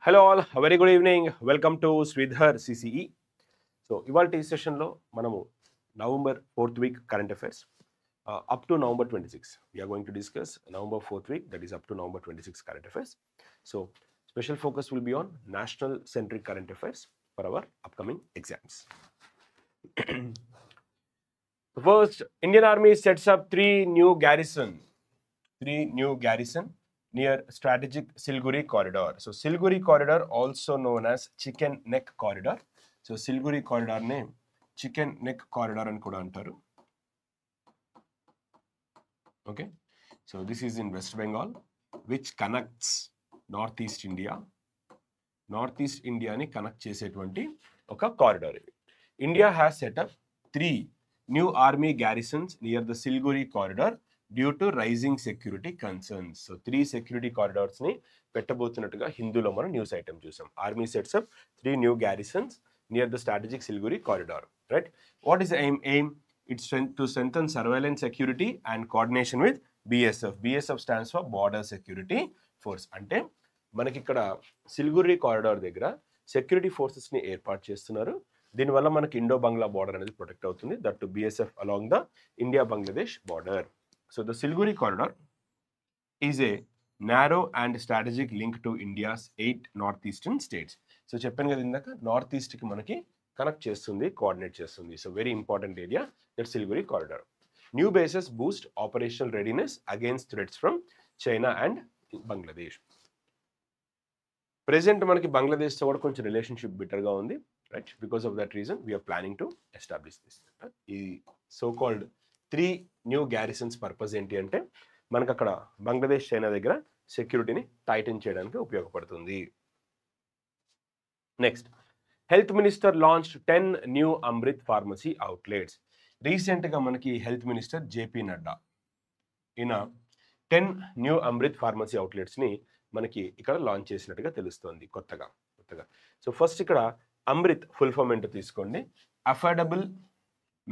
Hello all, a very good evening. Welcome to Sridhar CCE. So, ఇవాల్టి సెషన్లో మనము November 4th week current affairs up to November 26. We are going to discuss November 4th week, that is up to November 26 current affairs. So, special focus will be on national centric current affairs for our upcoming exams. First, Indian Army sets up three new garrison near strategic Siliguri corridor. So Siliguri corridor also known as chicken neck corridor. So Siliguri corridor name chicken neck corridor అని కూడా అంటారు. Okay. So this is in West Bengal which connects northeast India. Northeast India ని connect చేసేటువంటి ఒక corridor ఇది. India has set up 3 new army garrisons near the Siliguri corridor due to rising security concerns. So 3 security corridors ని పెట్టబోతున్నట్టుగా హిందూలో మనం news item చూసాం. Army sets up 3 new garrisons near the strategic Siliguri corridor. Right, what is aim? It's to strengthen surveillance security and coordination with BSF. BSF stands for border security force. అంటే మనకి ఇక్కడ Siliguri corridor దగ్గర security forces ని ఏర్పాటు చేస్తున్నారు. దీనివల్ల మనకి Indo Bangla border అనేది ప్రొటెక్ట్ అవుతుంది. That to BSF along the India Bangladesh border. So the Siliguri corridor is a narrow and strategic link to India's 8 northeastern states. So చెప్పాను కదా ఇందాక, నార్త్ ఈస్ట్ కి మనకి కనెక్ట్ చేస్తుంది, కోఆర్డినేట్ చేస్తుంది. So very important area that Siliguri corridor. New bases boost operational readiness against threats from China and Bangladesh. Present మనకి బంగ్లాదేశ్తో కూడా కొంచెం రిలేషన్షిప్ బెటర్గా ఉంది. Right, because of that reason we are planning to establish this. ఈ so called 3 new garrisons purpose ఏంటి అంటే మనకు అక్కడ బంగ్లాదేశ్ చైనా దగ్గర సెక్యూరిటీని టైటన్ చేయడానికి ఉపయోగపడుతుంది. Next, health minister launch 10 new Amrit pharmacy outlets. రీసెంట్గా మనకి హెల్త్ మినిస్టర్ జేపీ నడ్డా ఈయన 10 న్యూ అమృత్ ఫార్మసీ అవుట్లెట్స్ని మనకి ఇక్కడ లాంచ్ చేసినట్టుగా తెలుస్తోంది కొత్తగా. సో ఫస్ట్ ఇక్కడ అమృత్ ఫుల్ ఫామ్ ఏంటో తీసుకోండి. Affordable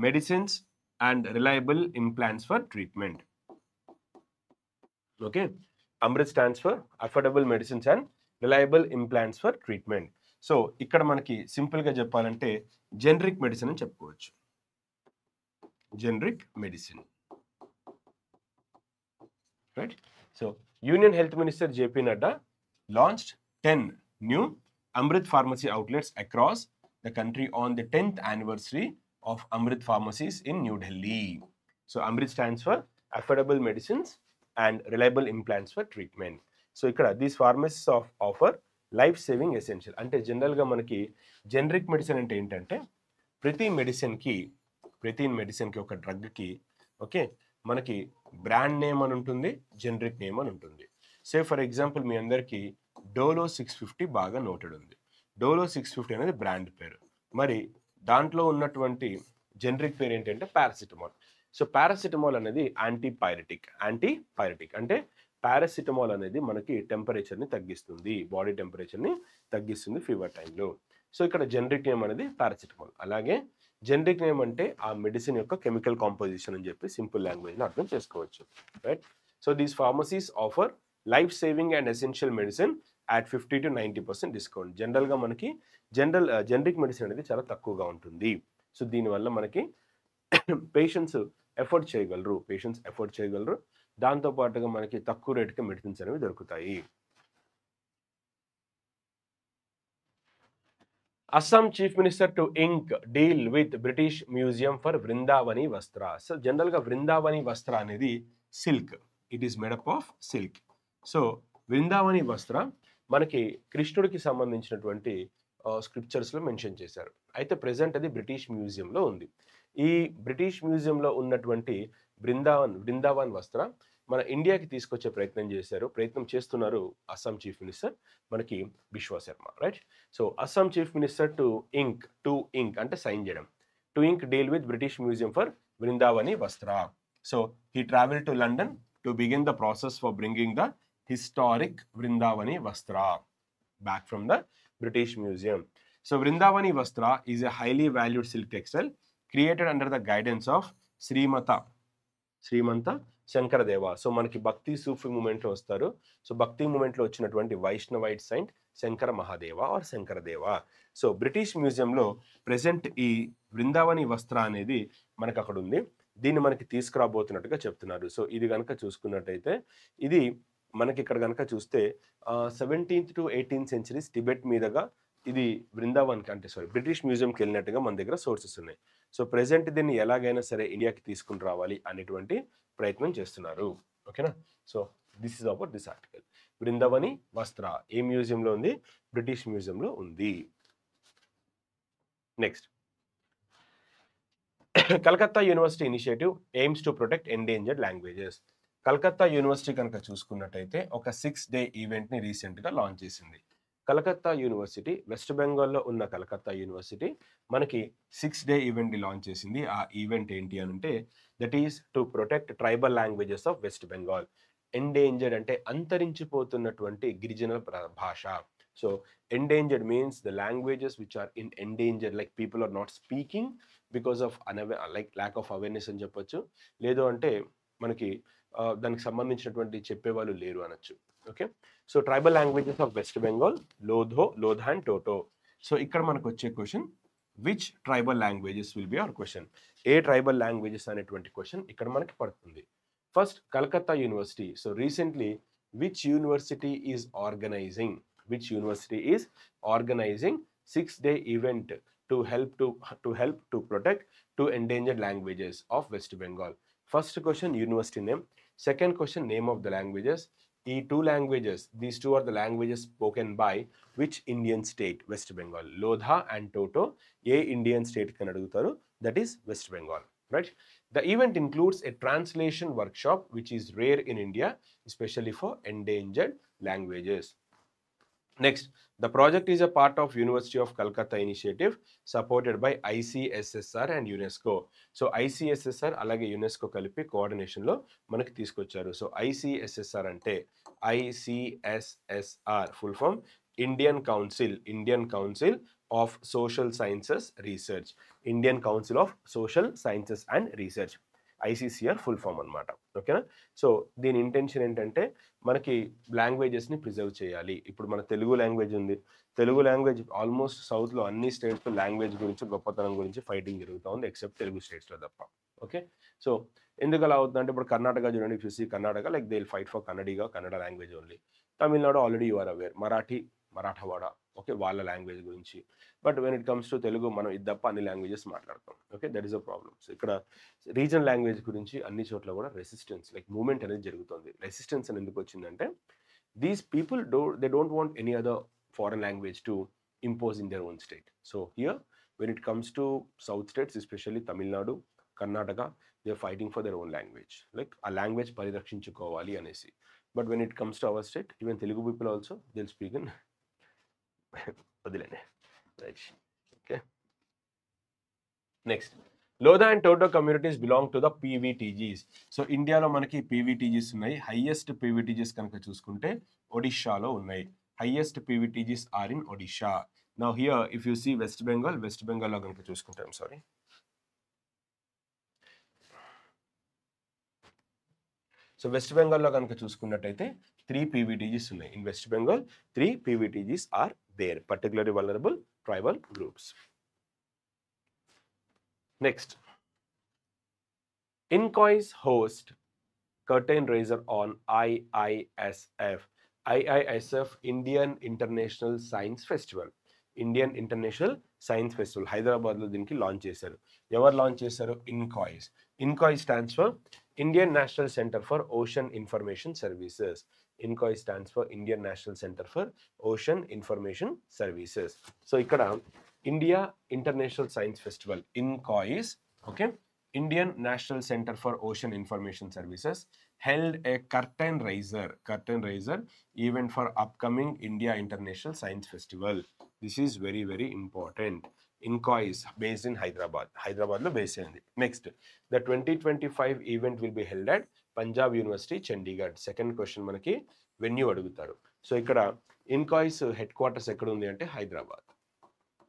medicines and reliable implants for treatment. Okay, Amrit stands for affordable medicines and reliable implants for treatment. So ఇక్కడ మనకి సింపుల్ గా చెప్పాలంటే జెనరిక్ మెడిసిన్ అని చెప్పుకోవచ్చు. Generic medicine, right. So union health minister JP Nadda launched 10 new Amrit pharmacy outlets across the country on the 10th anniversary of Amrit pharmacies in New Delhi. So Amrit stands for affordable medicines and reliable implants for treatment. So ikkada these pharmacies offer life saving essential. అంటే general గా మనకి generic medicine అంటే ఏంటంటే ప్రతి medicine కి ఒక drug కి okay మనకి బ్రాండ్ నేమ్ అని ఉంటుంది, జెనరిక్ నేమ్ అని ఉంటుంది. సే ఫర్ ఎగ్జాంపుల్ మీ అందరికి డోలో 650 బాగా నోటెడ్ ఉంది. డోలో 650 అనేది బ్రాండ్ పేరు. మరి దాంట్లో ఉన్నటువంటి జెనరిక్ పేరు ఏంటంటే పారాసిటమాల్. సో పారాసిటమాల్ అనేది యాంటీపైరటిక్ అంటే పారాసిటమాల్ అనేది మనకి టెంపరేచర్ని తగ్గిస్తుంది, బాడీ టెంపరేచర్ని తగ్గిస్తుంది ఫీవర్ టైంలో. సో ఇక్కడ జెనరిక్ నేమ్ అనేది పారాసిటమాల్. అలాగే జెనరిక్ నేమ్ అంటే ఆ మెడిసిన్ యొక్క కెమికల్ కాంపోజిషన్ అని చెప్పి సింపుల్ లాంగ్వేజ్లో అర్థం చేసుకోవచ్చు. Right, so these pharmacies offer life saving and essential medicine at 50 to 90% discount. జనరల్గా మనకి జెనరిక్ మెడిసిన్ అనేది చాలా తక్కువగా ఉంటుంది. సో దీనివల్ల మనకి పేషెంట్స్ ఎఫోర్డ్ చేయగలరు. దాంతోపాటుగా మనకి తక్కువ రేటుకి మెడిసిన్స్ అనేవి దొరుకుతాయి. Assam chief minister to ink deal with British Museum for Vrindavani Vastra. So జనరల్గా వృందావని వస్త్ర అనేది silk, it is made up of silk. So Vrindavani Vastra మనకి కృష్ణుడికి సంబంధించినటువంటి స్క్రిప్చర్స్లో మెన్షన్ చేశారు. అయితే ప్రెసెంట్ అది బ్రిటిష్ మ్యూజియంలో ఉంది. ఈ బ్రిటిష్ మ్యూజియంలో ఉన్నటువంటి బృందావన్ వస్త్ర మన ఇండియాకి తీసుకొచ్చే ప్రయత్నం చేస్తున్నారు అస్సాం చీఫ్ మినిస్టర్ మనకి Biswa Sarma. Right, so Assam chief minister to ink అంటే సైన్ చేయడం, to ink deal with British Museum for Brindavani Vastra. So he travel to London to begin the process for bringing the historic Vrindavani Vastra back from the British Museum. So Vrindavani Vastra is a highly valued silk textile created under the guidance of Srimanta Sankardeva. So మనకి భక్తి సూఫీ మూమెంట్లో వస్తారు. So Bhakti మూమెంట్లో వచ్చినటువంటి Vaishnavite saint Shankara Mahadeva or Sankardeva. So British మ్యూజియంలో present ఈ బృందావని వస్త్ర అనేది మనకు అక్కడ ఉంది. దీన్ని మనకి తీసుకురాబోతున్నట్టుగా చెప్తున్నారు. సో ఇది కనుక చూసుకున్నట్టయితే ఇది మనకి ఇక్కడ కనుక చూస్తే 17th to 18th centuries Tibet మీదుగా ఇది బృందావన్కి అంటే బ్రిటిష్ మ్యూజియంకి వెళ్ళినట్టుగా మన దగ్గర సోర్సెస్ ఉన్నాయి. సో ప్రెసెంట్ దీన్ని ఎలాగైనా సరే ఇండియాకి తీసుకుని రావాలి అనేటువంటి ప్రయత్నం చేస్తున్నారు. ఓకేనా. So this is about this article. Brindavani వస్త్ర ఏ మ్యూజియంలో ఉంది? బ్రిటిష్ మ్యూజియంలో ఉంది. Next, Calcutta university initiative AIIMS to protect endangered languages. Calcutta university కనుక చూసుకున్నట్టయితే ఒక 6-day ఈవెంట్ని రీసెంట్గా లాంచ్ చేసింది. కలకత్తా యూనివర్సిటీ వెస్ట్ బెంగాల్లో ఉన్న కలకత్తా యూనివర్సిటీ మనకి 6-day ఈవెంట్ని లాంచ్ చేసింది. ఆ ఈవెంట్ ఏంటి అని అంటే that is to protect tribal languages of west Bengal. Endangered అంటే అంతరించిపోతున్నటువంటి గిరిజన భాష. So endangered means the languages which are in endangered, like people are not speaking because of like lack of awareness అని చెప్పొచ్చు. లేదు అంటే మనకి దానికి సంబంధించినటువంటి చెప్పేవాళ్ళు లేరు అనొచ్చు. Okay. So tribal languages of west Bengal Lodha and toto. So ఇక్కడ మనకు వచ్చే question which tribal languages will be our question. A tribal languages అనేటువంటి క్వశ్చన్ ఇక్కడ మనకి పడుతుంది. First Calcutta university. So recently which university is organising 6-day event to help to protect two endangered languages of West Bengal. First question, university name. Second question, name of the languages. These two languages, these two are the languages spoken by which Indian state? West Bengal. Lodha and Toto. A Indian state kan adugutaru, that is West Bengal. Right? The event includes a translation workshop which is rare in India, especially for endangered languages. Next, the project is a part of University of Calcutta initiative supported by ICSSR and UNESCO. So ICSSR alage UNESCO కలిపి coordination లో మనకి తీసుకొచ్చారు. So ICSSR అంటే ICSSR full form Indian Council of Social Sciences Research. Indian Council of Social Sciences and Research. ICCR full form అనమాట. ఓకేనా. So దీని intention ఏంటంటే మనకి లాంగ్వేజెస్ని ప్రిజర్వ్ చేయాలి. ఇప్పుడు మన తెలుగు లాంగ్వేజ్ ఉంది. తెలుగు లాంగ్వేజ్ ఆల్మోస్ట్ సౌత్లో అన్ని స్టేట్స్లో లాంగ్వేజ్ గురించి గొప్పతనం గురించి ఫైటింగ్ జరుగుతూ ఉంది ఎక్సెప్ట్ తెలుగు స్టేట్స్లో తప్ప. ఓకే. సో ఎందుకు అలా అవుతుందంటే ఇప్పుడు కర్ణాటక చూడండి, చూసి Karnataka like they will fight for Kannada language only. Tamil Nadu already you are aware, Marathwada, okay, వాళ్ళ లాంగ్వేజ్ గురించి. But when it comes to Telugu మనం ఇది తప్ప అన్ని లాంగ్వేజెస్ మాట్లాడతాం. Okay, that is a problem. So ఇక్కడ రీజనల్ లాంగ్వేజ్ గురించి అన్ని చోట్ల కూడా రెసిస్టెన్స్ లైక్ మూవ్మెంట్ అనేది జరుగుతుంది. రెసిస్టెన్స్ అని ఎందుకు వచ్చిందంటే these people they don't want any other foreign language to impose in their own state. So here when it comes to south states especially Tamil Nadu, Karnataka, they are fighting for their own language, like ఆ language పరిరక్షించుకోవాలి అనేసి. But when it comes to our state even Telugu people also they will speak in వదిలేండి. Right. Okay. Next, Lodha and Toto communities belong to the PVTGs. So ఇండియాలో మనకి PVTGs ఉన్నాయి. Highest PVTGs కనుక చూసుకుంటే ఒడిషాలో ఉన్నాయి. Highest PVTGs are in Odisha. Now here if you see West బెంగాల్లో కనుక చూసుకుంటాం, సారీ, సో వెస్ట్ బెంగాల్లో కనుక చూసుకున్నట్టయితే 3 పీవీటీజీస్ ఉన్నాయి. In West Bengal 3 PVTGs are there, particularly vulnerable tribal groups. Next, INCOIS host curtain raiser on IISF. IISF Indian International Science Festival. Indian International Science Festival హైదరాబాద్లో దీనికి launch చేశారు. ఎవరు లాంచ్ చేశారు? INCOIS. INCOIS stands for Indian National Centre for Ocean Information Services. INCOIS stands for Indian National Centre for Ocean Information Services. So ఇక్కడ India International Science Festival INCOIS, okay, Indian National Center for Ocean Information Services held a curtain raiser event for upcoming India International Science Festival. This is very, very important. INCOIS based in Hyderabad lo based ayindi. Next, the 2025 event will be held at Punjab University, Chandigarh. Second question manaki venue adugutaru. So ikkada INCOIS headquarters ekkada undi ante Hyderabad.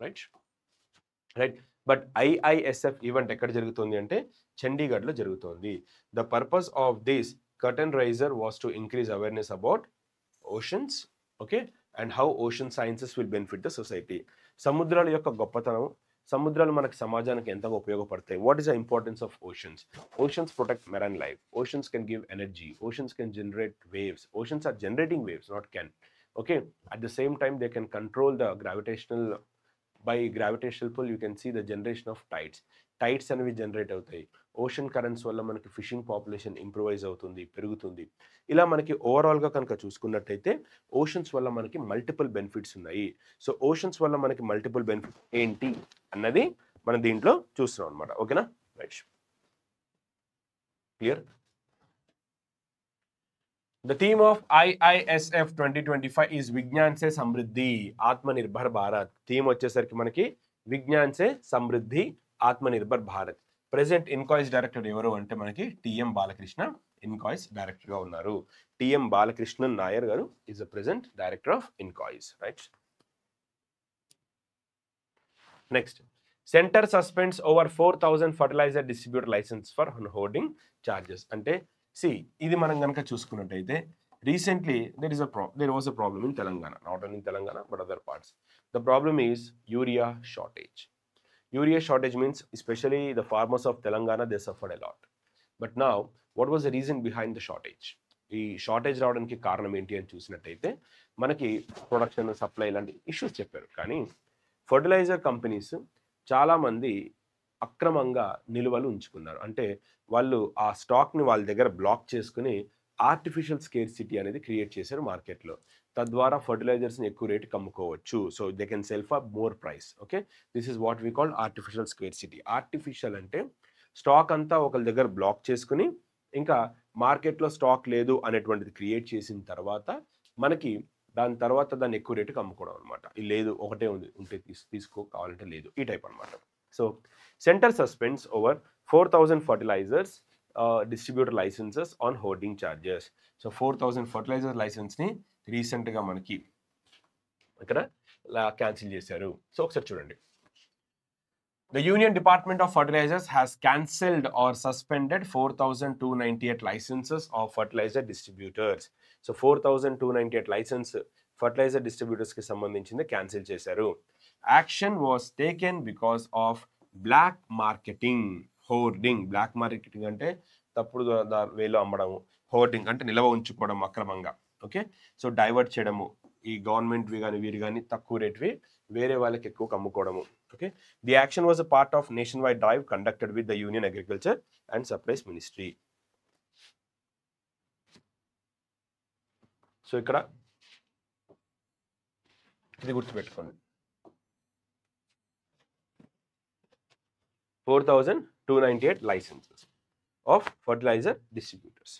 Right. But IISF event ఎక్కడ జరుగుతుంది అంటే చండీగఢ్లో జరుగుతుంది. The purpose of this curtain raiser was to increase awareness about oceans, okay, and how ocean sciences will benefit the society. సముద్రాల యొక్క గొప్పతనం, సముద్రాలు మనకి సమాజానికి ఎంతగా ఉపయోగపడతాయి. What is the importance of oceans? Oceans protect marine life, oceans can give energy, oceans can generate waves, oceans are generating waves, not can. Okay, at the same time they can control the by gravitational pull you can see the generation of tides అనేవి generate అవుతాయి. Ocean currents వల్ల మనకి fishing population improvise అవుతుంది, పెరుగుతుంది. ఇలా మనకి ఓవరాల్గా కనుక చూసుకున్నట్టయితే ఓషన్స్ వల్ల మనకి మల్టిపుల్ బెనిఫిట్స్ ఉన్నాయి. సో ఓషన్స్ వల్ల మనకి మల్టిపుల్ బెనిఫిట్స్ ఏంటి అన్నది మనం దీంట్లో చూస్తున్నాం అనమాట. ఓకేనా, right, clear. The theme of IISF 2025 is Vigyan se Samriddhi Atmanirbhar Bharat. Theme వచ్చేసరికి మనకి విజ్ఞాన్ సే సమృద్ధి ఆత్మనిర్భర్ భారత్. ప్రెసెంట్ ఇన్కాయిస్ డైరెక్టర్ ఎవరు అంటే మనకి టిఎం బాలకృష్ణ ఇన్కాయిస్ డైరెక్టర్గా ఉన్నారు. టిఎం బాలకృష్ణన్ నాయర్ గారు is the present director of INCOIS, right. Next, centre suspends over 4,000 fertiliser distributor licence for hoarding charges. అంటే ఇది మనం కనుక చూసుకున్నట్టయితే recently there was a problem in Telangana, not only in Telangana but other parts. The problem is urea shortage. Urea shortage means especially the farmers of Telangana, they suffered a lot. But now what was the reason behind the shortage? ఈ shortage రావడానికి కారణం ఏంటి అని చూసినట్టయితే మనకి production, supply ఇలాంటి issues చెప్పారు. కానీ ఫర్టిలైజర్ కంపెనీస్ చాలామంది అక్రమంగా నిల్వలు ఉంచుకున్నారు. అంటే వాళ్ళు ఆ స్టాక్ని వాళ్ళ దగ్గర బ్లాక్ చేసుకుని ఆర్టిఫిషియల్ స్కేర్సిటీ అనేది క్రియేట్ చేశారు మార్కెట్లో. తద్వారా ఫర్టిలైజర్స్ని ఎక్కువ రేటుకి అమ్ముకోవచ్చు. So they can sell for more price. Okay, this is what we call artificial scarcity. Artificial అంటే స్టాక్ అంతా ఒకరి దగ్గర బ్లాక్ చేసుకుని ఇంకా మార్కెట్లో స్టాక్ లేదు అనేటువంటిది క్రియేట్ చేసిన తర్వాత మనకి దాని తర్వాత దాన్ని ఎక్కువ రేటుకి అమ్ముకోవడం అనమాట. లేదు ఒకటే ఉంది, ఉంటే తీసుకో, కావాలంటే లేదు, ఈ టైప్ అనమాట. So center suspends over 4,000 fertilizers distributor licenses on hoarding charges. So 4,000 fertilizer license ని రీసెంట్ గా మనకి ఇక్కడ క్యాన్సిల్ చేశారు. సో ఒకసారి చూడండి. The Union Department of Fertilizers has cancelled or suspended 4,298 licenses of fertilizer distributors. So 4,298 license fertilizer distributors కి సంబంధించింది cancel చేశారు. Action was taken because of black marketing, hoarding. Black marketing అంటే తప్పుడు వేలో అమ్మడము, హోర్డింగ్ అంటే నిల్వ ఉంచుకోవడం అక్రమంగా. ఓకే, సో డైవర్ట్ చేయడము, ఈ గవర్నమెంట్వి కానీ వీరు కానీ తక్కువ రేట్వి వేరే వాళ్ళకి ఎక్కువ అమ్ముకోవడము. Okay, the action was a part of nationwide drive conducted with the union agriculture and supplies ministry. So ఇక్కడ ఇది గుర్తుపెట్టుకోండి, 4,298 licenses of fertilizer distributors.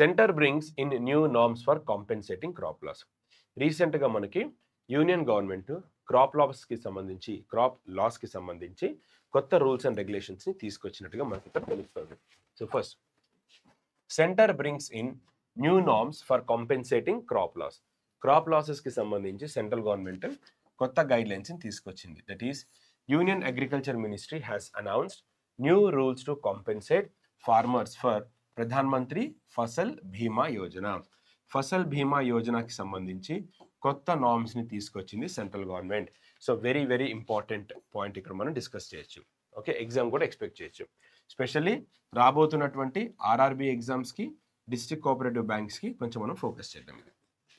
Center brings in new norms for compensating crop loss. రీసెంట్గా మనకి union government crop లాస్కి సంబంధించి కొత్త rules and రెగ్యులేషన్స్ని తీసుకొచ్చినట్టుగా మనకి ఇక్కడ తెలుస్తుంది. So first, centre brings in new norms for compensating crop loss. Crop లాసెస్కి సంబంధించి సెంట్రల్ గవర్నమెంట్ కొత్త గైడ్ లైన్స్ని తీసుకొచ్చింది. That is union agriculture ministry has announced new rules to compensate farmers for Pradhan Mantri Fasal బీమా యోజన. ఫసల్ బీమా యోజనకి సంబంధించి కొత్త నార్మ్స్ని తీసుకొచ్చింది central government. So very very important point ఇక్కడ మనం డిస్కస్ చేయొచ్చు. ఓకే, ఎగ్జామ్ కూడా ఎక్స్పెక్ట్ చేయొచ్చు. స్పెషల్లీ రాబోతున్నటువంటి ఆర్ఆర్బీ ఎగ్జామ్స్కి, డిస్ట్రిక్ట్ కోఆపరేటివ్ బ్యాంక్స్కి కొంచెం మనం ఫోకస్ చేద్దాం.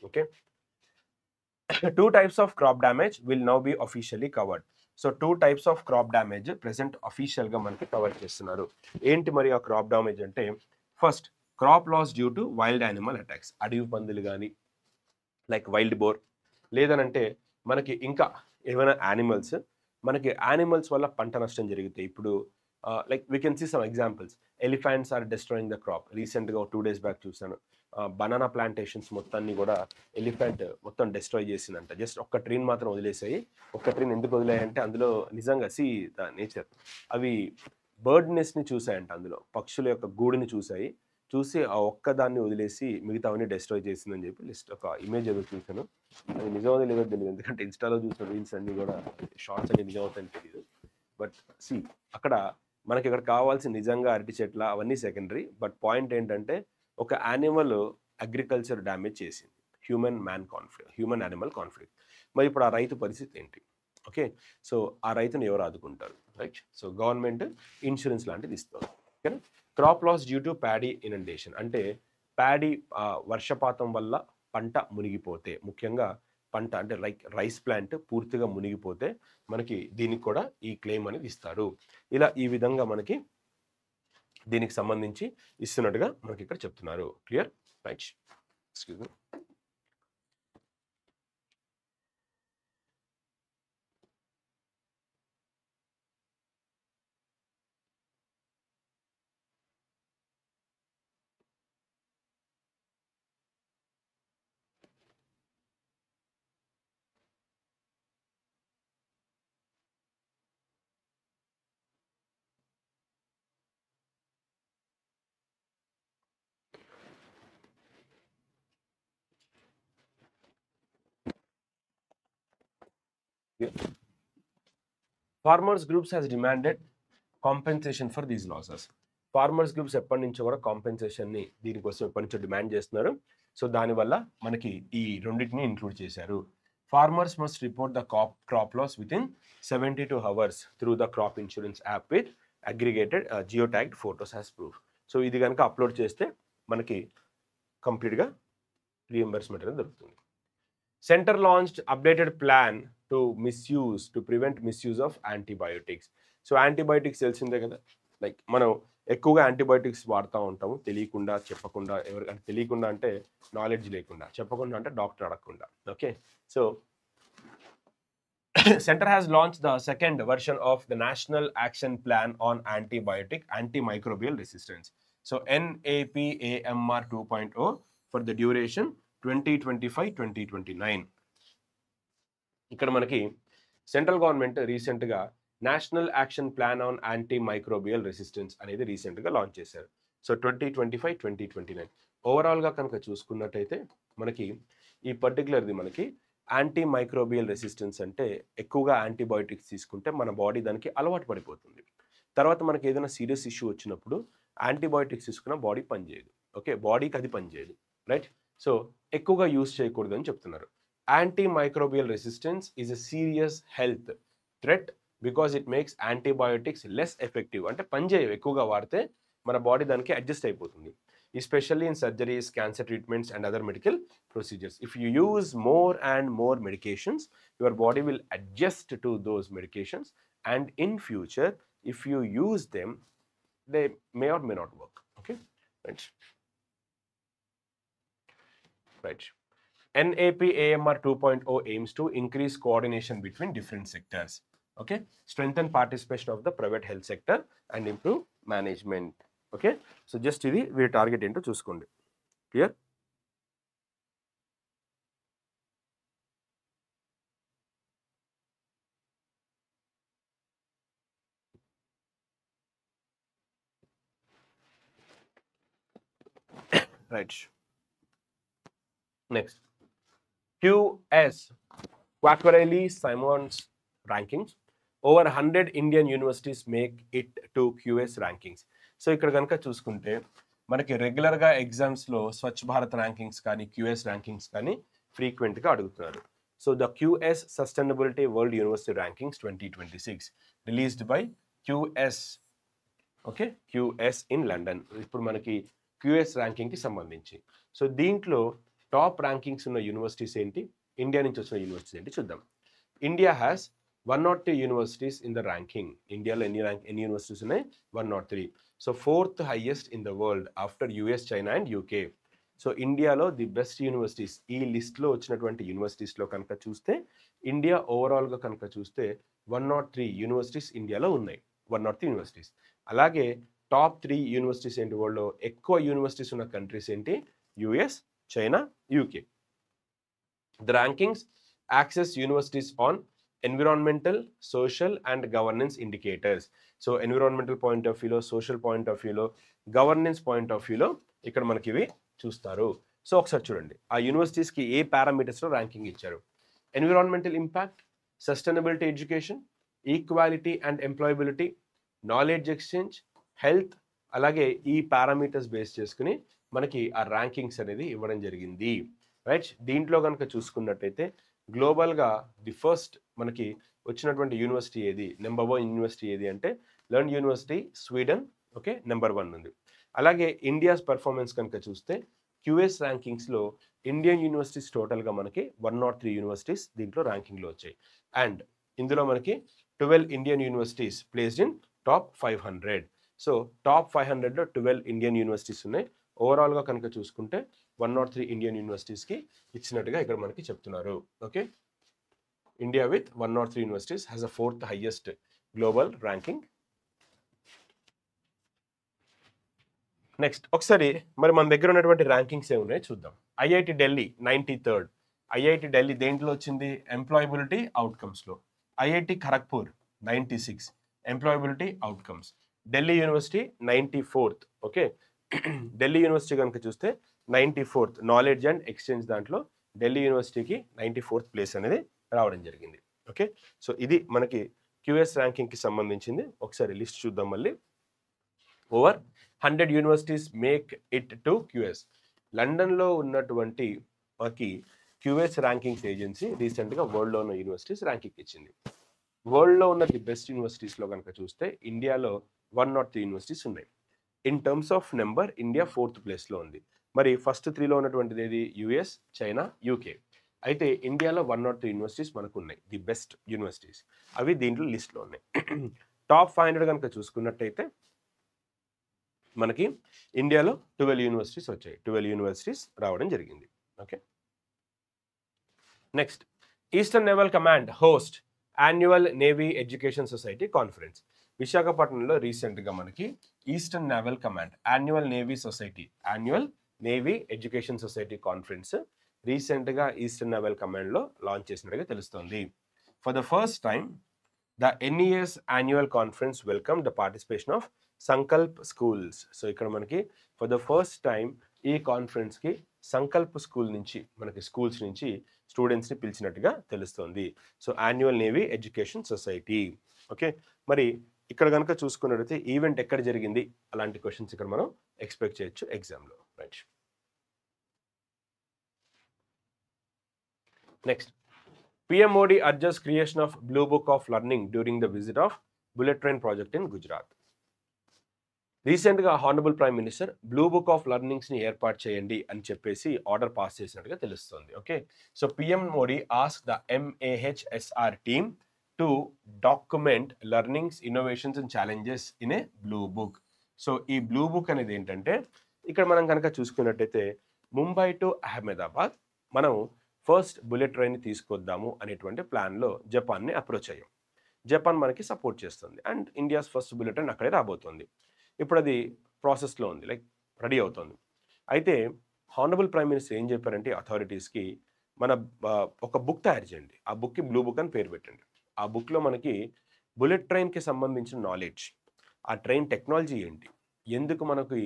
Okay, 2 types of crop damage will now be officially covered. So 2 types of crop damage present official గా మనకి కవర్ చేస్తున్నారు. ఏంటి మరి ఆ క్రాప్ డామేజ్ అంటే, first crop loss due to wild animal attacks. అడవి పందులు కానీ లైక్ వైల్డ్ బోర్, లేదనంటే మనకి ఇంకా ఏమైనా యానిమల్స్ వల్ల పంట నష్టం జరిగితే, ఇప్పుడు like we can see some examples. Elephants are destroying the crop. రీసెంట్గా 2 days బ్యాక్ చూసాను, బనానా ప్లాంటేషన్స్ మొత్తాన్ని కూడా ఎలిఫెంట్ మొత్తం డిస్ట్రాయ్ చేసిందంట. జస్ట్ ఒక్క ట్రీని మాత్రం వదిలేసాయి. ఒక్క ట్రీని ఎందుకు వదిలేయంటే అందులో నిజంగా ద నేచర్, అవి బర్డ్ నెస్ట్ని చూసాయంట, అందులో పక్షుల యొక్క గూడుని చూసాయి. చూసి ఆ ఒక్కదాన్ని వదిలేసి మిగతావన్నీ డెస్ట్రాయ్ చేసిందని చెప్పి లిస్ట్ ఒక ఇమేజ్ ఏదో చూసాను. అది నిజమో లేదో తెలియదు, ఎందుకంటే ఇన్స్టాలో చూసిన రీల్స్ అన్నీ కూడా షార్ట్స్ అన్ని నిజం అవుతాయని తెలియదు. బట్ సి అక్కడ మనకి ఇక్కడ కావాల్సిన నిజంగా అరటి చెట్ల అవన్నీ సెకండరీ. బట్ పాయింట్ ఏంటంటే ఒక యానిమల్ అగ్రికల్చర్ డ్యామేజ్ చేసింది, హ్యూమన్ యానిమల్ కాన్ఫ్లిక్ట్. మరి ఇప్పుడు ఆ రైతు పరిస్థితి ఏంటి? ఓకే, సో ఆ రైతుని ఎవరు ఆదుకుంటారు? రైట్, సో గవర్నమెంట్ ఇన్సూరెన్స్ లాంటిది ఇస్తుంది. Okay, crop loss due to paddy inundation అంటే ప్యాడీ వర్షపాతం వల్ల పంట మునిగిపోతే, ముఖ్యంగా పంట అంటే లైక్ రైస్ ప్లాంట్ పూర్తిగా మునిగిపోతే మనకి దీనికి కూడా ఈ క్లెయిమ్ అనేది ఇస్తారు. ఇలా ఈ విధంగా మనకి దీనికి సంబంధించి ఇస్తున్నట్టుగా మనకి ఇక్కడ చెప్తున్నారు. Clear? Right, excuse me. Farmers groups has demanded compensation for these losses. Farmers groups ఎప్పటి నుంచో కూడా కాంపెన్సేషన్ని దీనికోసం ఎప్పటి నుంచో డిమాండ్ చేస్తున్నారు. సో దానివల్ల మనకి ఈ రెండింటిని ఇంక్లూడ్ చేశారు. Farmers must report the crop loss within 72 hours through the crop insurance app with aggregated geo tagged photos as proof. So ఇది కనుక అప్లోడ్ చేస్తే మనకి కంప్లీట్గా రీఎంబర్స్మెంట్ అనేది దొరుకుతుంది. Centre launched updated plan to prevent misuse of antibiotics. So antibiotics తెలిసిందే కదా, like మనం ఎక్కువగా యాంటీబయోటిక్స్ వాడుతూ ఉంటాము తెలియకుండా, చెప్పకుండా. ఎవరికంటే తెలియకుండా అంటే నాలెడ్జ్ లేకుండా, చెప్పకుండా అంటే డాక్టర్ అడగకుండా. Okay, so centre has launch the second version of the national action plan on antimicrobial resistance. So NAPAMR 2.0 for the duration 2025-2029. ఇక్కడ మనకి సెంట్రల్ గవర్నమెంట్ రీసెంట్గా national action plan on antimicrobial resistance అనేది రీసెంట్గా launch చేశారు. So 2025-2029 ఓవరాల్గా కనుక చూసుకున్నట్టయితే మనకి ఈ పర్టికులర్ది మనకి యాంటీమైక్రోబియల్ రెసిస్టెన్స్ అంటే ఎక్కువగా యాంటీబయోటిక్స్ తీసుకుంటే మన బాడీ దానికి అలవాటు పడిపోతుంది. తర్వాత మనకి ఏదైనా సీరియస్ ఇష్యూ వచ్చినప్పుడు యాంటీబయోటిక్స్ తీసుకున్న బాడీ పనిచేయదు. ఓకే, బాడీకి అది పనిచేయదు. రైట్, సో ఎక్కువగా యూజ్ చేయకూడదు అని చెప్తున్నారు. Antimicrobial resistance is a serious health threat because it makes antibiotics less effective. అంటే పనిచేయవు, ఎక్కువగా వాడితే మన బాడీ దానికి అడ్జస్ట్ అయిపోతుంది. Especially in surgeries, cancer treatments and other medical procedures. If you use more and more medications, your body will adjust to those medications, and in future, if you use them, they may or may not work. Okay, right. NAPAMR 2.0 aims to increase coordination between different sectors. Okay, strengthen participation of the private health sector and improve management. Okay, so just ఇది వీరి target ఏంటో చూసుకోండి. Clear? Right, next QS Quacquarelli Simons rankings. Over 100 Indian universities make it to QS rankings. So ఇక్కడ కనుక చూసుకుంటే మనకి రెగ్యులర్గా ఎగ్జామ్స్లో స్వచ్ఛ భారత్ ర్యాంకింగ్స్ కానీ QS ర్యాంకింగ్స్ కానీ ఫ్రీక్వెంట్గా అడుగుతున్నారు. So the QS sustainability world university rankings 2026 released by QS. Okay, QS in London. ఇప్పుడు మనకి QS ర్యాంకింగ్కి సంబంధించి సో దీంట్లో టాప్ ర్యాంకింగ్స్ ఉన్న యూనివర్సిటీస్ ఏంటి, ఇండియా నుంచి వచ్చిన యూనివర్సిటీస్ ఏంటి చూద్దాం. India has 102 universities in the ranking. ఇండియాలో ఎన్ని యూనివర్సిటీస్ ఉన్నాయి? 103. So 4th highest in the world after US, China and UK. So ఇండియాలో ది బెస్ట్ యూనివర్సిటీస్ ఈ లిస్ట్లో వచ్చినటువంటి యూనివర్సిటీస్లో కనుక చూస్తే ఇండియా ఓవరాల్గా కనుక చూస్తే 103 యూనివర్సిటీస్ ఇండియాలో ఉన్నాయి. 103 యూనివర్సిటీస్. అలాగే టాప్ 3 యూనివర్సిటీస్ ఏంటి వరల్డ్లో? ఎక్కువ యూనివర్సిటీస్ ఉన్న కంట్రీస్ ఏంటి? US, China, UK. The rankings access universities on environmental, social and governance indicators. So environmental point of view, social point of view, governance point of view, ఇక్కడ మనకి ఇవి చూస్తారు. సో ఒకసారి చూడండి, ఆ యూనివర్సిటీస్కి ఏ పారామీటర్స్లో ర్యాంకింగ్ ఇచ్చారు. Environmental impact, sustainability education, equality and employability, knowledge exchange, health, అలాగే ఈ పారామీటర్స్ బేస్ చేసుకుని మనకి ఆ ర్యాంకింగ్స్ అనేది ఇవ్వడం జరిగింది. రైట్, దీంట్లో కనుక చూసుకున్నట్టయితే గ్లోబల్గా ది ఫస్ట్ మనకి వచ్చినటువంటి యూనివర్సిటీ ఏది, నెంబర్ 1 యూనివర్సిటీ ఏది అంటే learn university Sweden. Okay, number 1 ఉంది. అలాగే ఇండియాస్ పర్ఫార్మెన్స్ కనుక చూస్తే క్యూఎస్ ర్యాంకింగ్స్లో ఇండియన్ యూనివర్సిటీస్ టోటల్గా మనకి 103 యూనివర్సిటీస్ దీంట్లో ర్యాంకింగ్లో వచ్చాయి. అండ్ ఇందులో మనకి 12 Indian universities placed in top 500. So top 500లో 12 ఇండియన్ యూనివర్సిటీస్ ఉన్నాయి. ఓవరాల్గా కనుక చూసుకుంటే 103 ఇండియన్ యూనివర్సిటీస్కి ఇచ్చినట్టుగా ఇక్కడ మనకి చెప్తున్నారు. Okay, India with 103 universities has a 4th highest global ranking. Next ఒకసారి మరి మన దగ్గర ఉన్నటువంటి ర్యాంకింగ్స్ ఏమున్నాయి చూద్దాం. IIT Delhi 93rd. IIT Delhi దేంట్లో వచ్చింది, ఎంప్లాయబిలిటీ అవుట్కమ్స్లో. IIT Kharagpur 96 employability outcomes. Delhi university 94th. Okay, Delhi university కనుక చూస్తే 94th నాలెడ్జ్ అండ్ ఎక్స్చేంజ్ దాంట్లో ఢిల్లీ యూనివర్సిటీకి 94th ప్లేస్ అనేది రావడం జరిగింది. ఓకే, సో ఇది మనకి క్యూఎస్ ర్యాంకింగ్కి సంబంధించింది. ఒకసారి లిస్ట్ చూద్దాం మళ్ళీ. Over 100 universities make it to QS. లండన్లో ఉన్నటువంటి మనకి క్యూఎస్ ర్యాంకింగ్స్ ఏజెన్సీ రీసెంట్గా వరల్డ్లో ఉన్న యూనివర్సిటీస్ ర్యాంకింగ్ ఇచ్చింది. వరల్డ్లో ఉన్న ది బెస్ట్ యూనివర్సిటీస్లో కనుక చూస్తే ఇండియాలో 103 యూనివర్సిటీస్ ఉన్నాయి. In terms of number India 4th ప్లేస్లో ఉంది. మరి ఫస్ట్ 3లో ఉన్నటువంటిది ఏది, యుఎస్, చైనా, యూకే. అయితే ఇండియాలో 103 యూనివర్సిటీస్ మనకు ఉన్నాయి, ది బెస్ట్ యూనివర్సిటీస్. అవి దీంట్లో లిస్ట్లో ఉన్నాయి. టాప్ 500 కనుక చూసుకున్నట్టయితే మనకి ఇండియాలో 12 యూనివర్సిటీస్ వచ్చాయి. 12 యూనివర్సిటీస్ రావడం జరిగింది. Okay, next eastern naval command host annual navy education society conference. విశాఖపట్నంలో రీసెంట్గా మనకి eastern naval command annual navy education society conference రీసెంట్గా ఈస్టర్న్ నేవల్ కమాండ్లో లాంచ్ చేసినట్టుగా తెలుస్తోంది. For the first time the NES annual conference welcome the participation of Sankalp schools. So ఇక్కడ మనకి for the first time ఈ కాన్ఫరెన్స్కి Sankalp school నుంచి మనకి స్కూల్స్ నుంచి స్టూడెంట్స్ని పిలిచినట్టుగా తెలుస్తోంది. So annual navy education society. Okay, మరి ఇక్కడ కనుక చూసుకున్నట్టయితే ఈవెంట్ ఎక్కడ జరిగింది అలాంటి క్వశ్చన్స్ ఇక్కడ మనం ఎక్స్పెక్ట్ చేయొచ్చు ఎగ్జామ్లో. Right, next PM Modi urges creation of Blue Book of Learning during the visit of Bullet Train project in Gujarat. రీసెంట్గా honourable prime minister blue book of లర్నింగ్స్ని ఏర్పాటు చేయండి అని చెప్పేసి ఆర్డర్ పాస్ చేసినట్టుగా తెలుస్తుంది. Okay, so PM Modi asked the MAHSR team to document learnings, innovations and challenges in a blue book. So ఈ blue book అనేది ఏంటంటే ఇక్కడ మనం కనుక చూసుకున్నట్టయితే ముంబై టు అహ్మదాబాద్ మనం ఫస్ట్ బుల్లెట్ ట్రైన్ని తీసుకొద్దాము అనేటువంటి ప్లాన్లో జపాన్ని అప్రోచ్ అయ్యాం. జపాన్ మనకి సపోర్ట్ చేస్తుంది and India's first bullet train అక్కడే రాబోతుంది. ఇప్పుడు అది ప్రాసెస్లో ఉంది, లైక్ రెడీ అవుతుంది. అయితే హానరబుల్ ప్రైమ్ మినిస్టర్ ఏం చెప్పారంటే అథారిటీస్కి మన ఒక బుక్ తయారు చేయండి, ఆ బుక్కి బ్లూ బుక్ అని పేరు పెట్టండి. ఆ బుక్లో మనకి బుల్లెట్ ట్రైన్కి సంబంధించిన నాలెడ్జ్, ఆ ట్రైన్ టెక్నాలజీ ఏంటి, ఎందుకు మనకి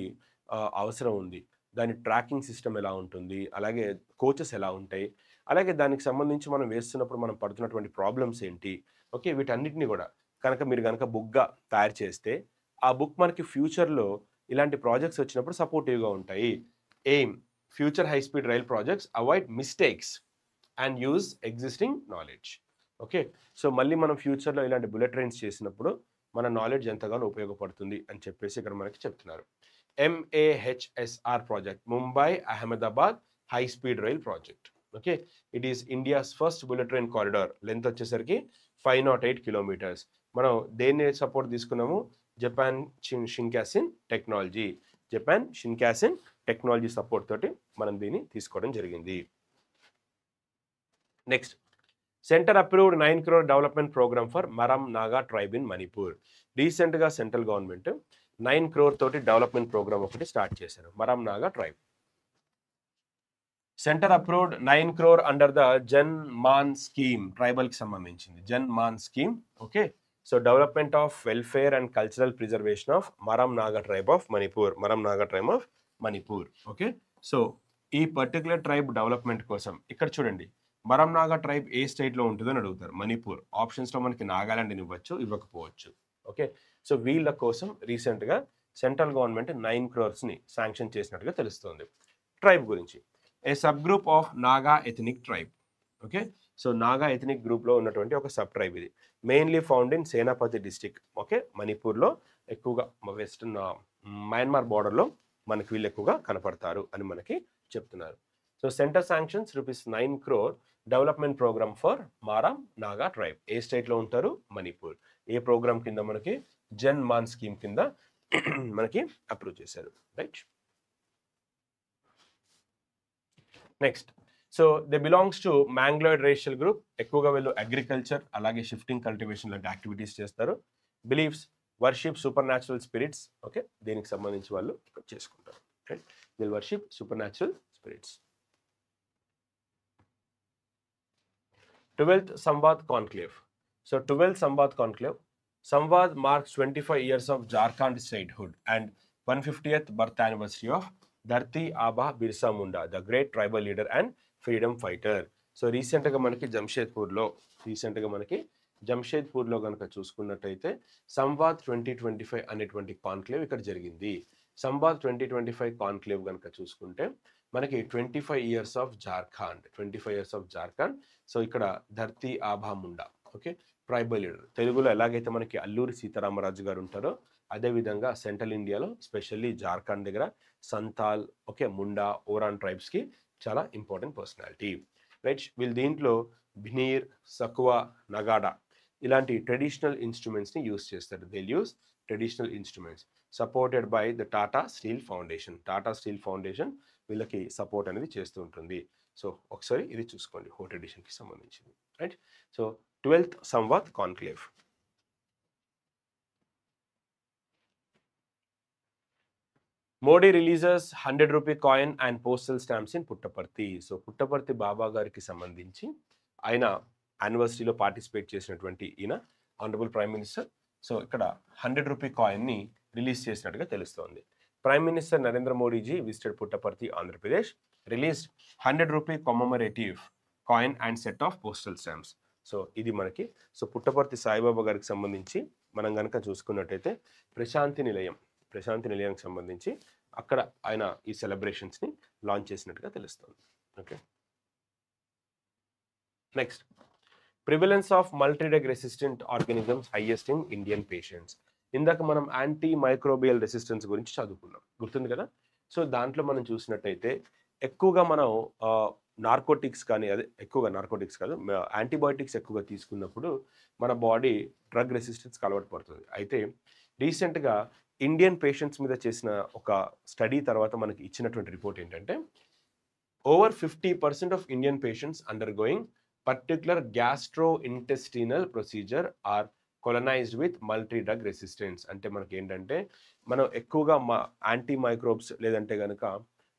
అవసరం ఉంది, దాని ట్రాకింగ్ సిస్టమ్ ఎలా ఉంటుంది, అలాగే కోచెస్ ఎలా ఉంటాయి, అలాగే దానికి సంబంధించి మనం వేస్తున్నప్పుడు మనం పడుతున్నటువంటి ప్రాబ్లమ్స్ ఏంటి. ఓకే, వీటన్నిటిని కూడా మీరు కనుక బుక్గా తయారు చేస్తే ఆ బుక్ మనకి ఫ్యూచర్లో ఇలాంటి ప్రాజెక్ట్స్ వచ్చినప్పుడు సపోర్టివ్గా ఉంటాయి. Aim future high speed rail projects avoid mistakes and use existing knowledge. Okay, so మళ్ళీ మనం ఫ్యూచర్లో ఇలాంటి బుల్లెట్ ట్రైన్స్ చేసినప్పుడు మన నాలెడ్జ్ ఎంతగానో ఉపయోగపడుతుంది అని చెప్పేసి ఇక్కడ మనకి చెప్తున్నారు. MAHSR project, Mumbai Ahmedabad high speed rail project. Okay, it is India's first bullet train corridor. Length వచ్చేసరికి 508 కిలోమీటర్స్. మనం దేన్ని సపోర్ట్ తీసుకున్నాము, Japan Shinkansen technology. Japan Shinkansen technology support తోటి మనం దీన్ని తీసుకోవడం జరిగింది. Next, centre approved 9 crore development programme for Maram Naga tribe in Manipur. రీసెంట్గా సెంట్రల్ గవర్నమెంట్ 9 crore తోటి డెవలప్మెంట్ ప్రోగ్రామ్ ఒకటి స్టార్ట్ చేశారు, Maram Naga tribe. Centre approved 9 crore under the Jan Maan scheme, ట్రైబల్కి సంబంధించింది Jan Maan scheme. Okay, so development of welfare and cultural preservation of Maram Naga tribe of Manipur, Maram Naga tribe of Manipur. Okay, so ఈ particular tribe development కోసం ఇక్కడ చూడండి, మరం Naga tribe ఏ స్టేట్లో ఉంటుందో అని అడుగుతారు. మణిపూర్. ఆప్షన్స్లో మనకి నాగాలాండ్ ఇవ్వచ్చు, ఇవ్వకపోవచ్చు. ఓకే, సో వీళ్ళ కోసం రీసెంట్గా సెంట్రల్ గవర్నమెంట్ 9 crores శాంక్షన్ చేసినట్టుగా తెలుస్తుంది. ట్రైబ్ గురించి, a subgroup of Naga ethnic tribe. Okay, so Naga ethnic గ్రూప్లో ఉన్నటువంటి ఒక సబ్ ట్రైబ్ ఇది. Mainly found in Senapati district. Okay, మణిపూర్లో ఎక్కువగా వెస్టర్న్ మయన్మార్ బార్డర్లో మనకి వీళ్ళు ఎక్కువగా కనపడతారు అని మనకి చెప్తున్నారు. So centre sanctions ₹9 crore development programme for Maram Naga tribe. ఏ స్టేట్లో ఉంటారు? మణిపూర్. ఏ ప్రోగ్రామ్ కింద? మనకి జన్ మాన్ స్కీమ్ కింద మనకి అప్రూవ్ చేశారు. Right, next, so they belongs to mongoloid racial group. ఎక్కువగా వీళ్ళు అగ్రికల్చర్ అలాగే షిఫ్టింగ్ కల్టివేషన్ లాంటి యాక్టివిటీస్ చేస్తారు. Believes worship supernatural spirits. Okay, దీనికి సంబంధించి వాళ్ళు చేసుకుంటారు. Right, will worship supernatural spirits. 12th Samvad Conclave. So 12th Samvad Conclave. Samvad marks 25 years of Jharkhand statehood and 150th birth anniversary of Dharti Aba Birsa Munda, the great tribal leader and freedom fighter. So రీసెంట్గా మనకి జంషేద్పూర్లో కనుక చూసుకున్నట్టయితే సంవాద్ 2025 అనేటువంటి conclave ఇక్కడ జరిగింది. Samvad 2025 conclave కనుక చూసుకుంటే మనకి 25 years ఆఫ్ జార్ఖండ్. సో ఇక్కడ ధర్తీ ఆభా ముండా, ఓకే, ట్రైబల్ లీడర్. తెలుగులో ఎలాగైతే మనకి అల్లూరి సీతారామరాజు గారు ఉంటారో అదేవిధంగా సెంట్రల్ ఇండియాలో స్పెషల్లీ జార్ఖండ్ దగ్గర సంతాల్, ఓకే, ముండా, ఓరాన్ ట్రైబ్స్కి చాలా ఇంపార్టెంట్ పర్సనాలిటీ. రైట్, వీళ్ళు దీంట్లో భినీర్, సకువా, నగాడా ఇలాంటి ట్రెడిషనల్ ఇన్స్ట్రుమెంట్స్ని యూస్ చేస్తారు. They use traditional instruments supported by the Tata steel foundation వీళ్ళకి సపోర్ట్ అనేది చేస్తూ ఉంటుంది. సో ఒకసారి ఇది చూసుకోండి, హో ట్రెడిషన్కి సంబంధించింది. Right, so 12th Samvad conclave. Modi releases 100 rupee coin and postal stamps in Puttaparthi. So Puttaparthi Baba గారికి సంబంధించి ఆయన యానివర్సరీలో పార్టిసిపేట్ చేసినటువంటి ఈయన ఆనరబుల్ ప్రైమ్ మినిస్టర్. సో ఇక్కడ 100 rupee కాయిన్ని రిలీజ్ చేసినట్టుగా తెలుస్తోంది. Prime minister Narendra Modi ji visited Puttaparthi, Andhra Pradesh, released 100 rupee commemorative coin and set of postal stamps. So ఇది మనకి, సో పుట్టపర్తి సాయిబాబా గారికి సంబంధించి మనం కనుక చూసుకున్నట్టయితే ప్రశాంతి నిలయానికి సంబంధించి అక్కడ ఆయన ఈ సెలబ్రేషన్స్ని లాంచ్ చేసినట్టుగా తెలుస్తుంది. Okay, next, prevalence of multidrug resistant organisms highest in Indian patients. ఇందాక మనం యాంటీ మైక్రోబియల్ రెసిస్టెన్స్ గురించి చదువుకున్నాం, గుర్తుంది కదా. సో దాంట్లో మనం చూసినట్టయితే ఎక్కువగా మనం నార్కోటిక్స్ కానీ, అదే ఎక్కువగా నార్కోటిక్స్ కాదు, యాంటీబయాటిక్స్ ఎక్కువగా తీసుకున్నప్పుడు మన బాడీ డ్రగ్ రెసిస్టెన్స్కి అలవాటు పడుతుంది. అయితే రీసెంట్గా ఇండియన్ పేషెంట్స్ మీద చేసిన ఒక స్టడీ తర్వాత మనకి ఇచ్చినటువంటి రిపోర్ట్ ఏంటంటే over 50% of Indian patients undergoing particular gastrointestinal procedure are colonised with multidrug resistance. అంటే మనకి ఏంటంటే మనం ఎక్కువగా యాంటీ మైక్రోబ్స్ లేదంటే కనుక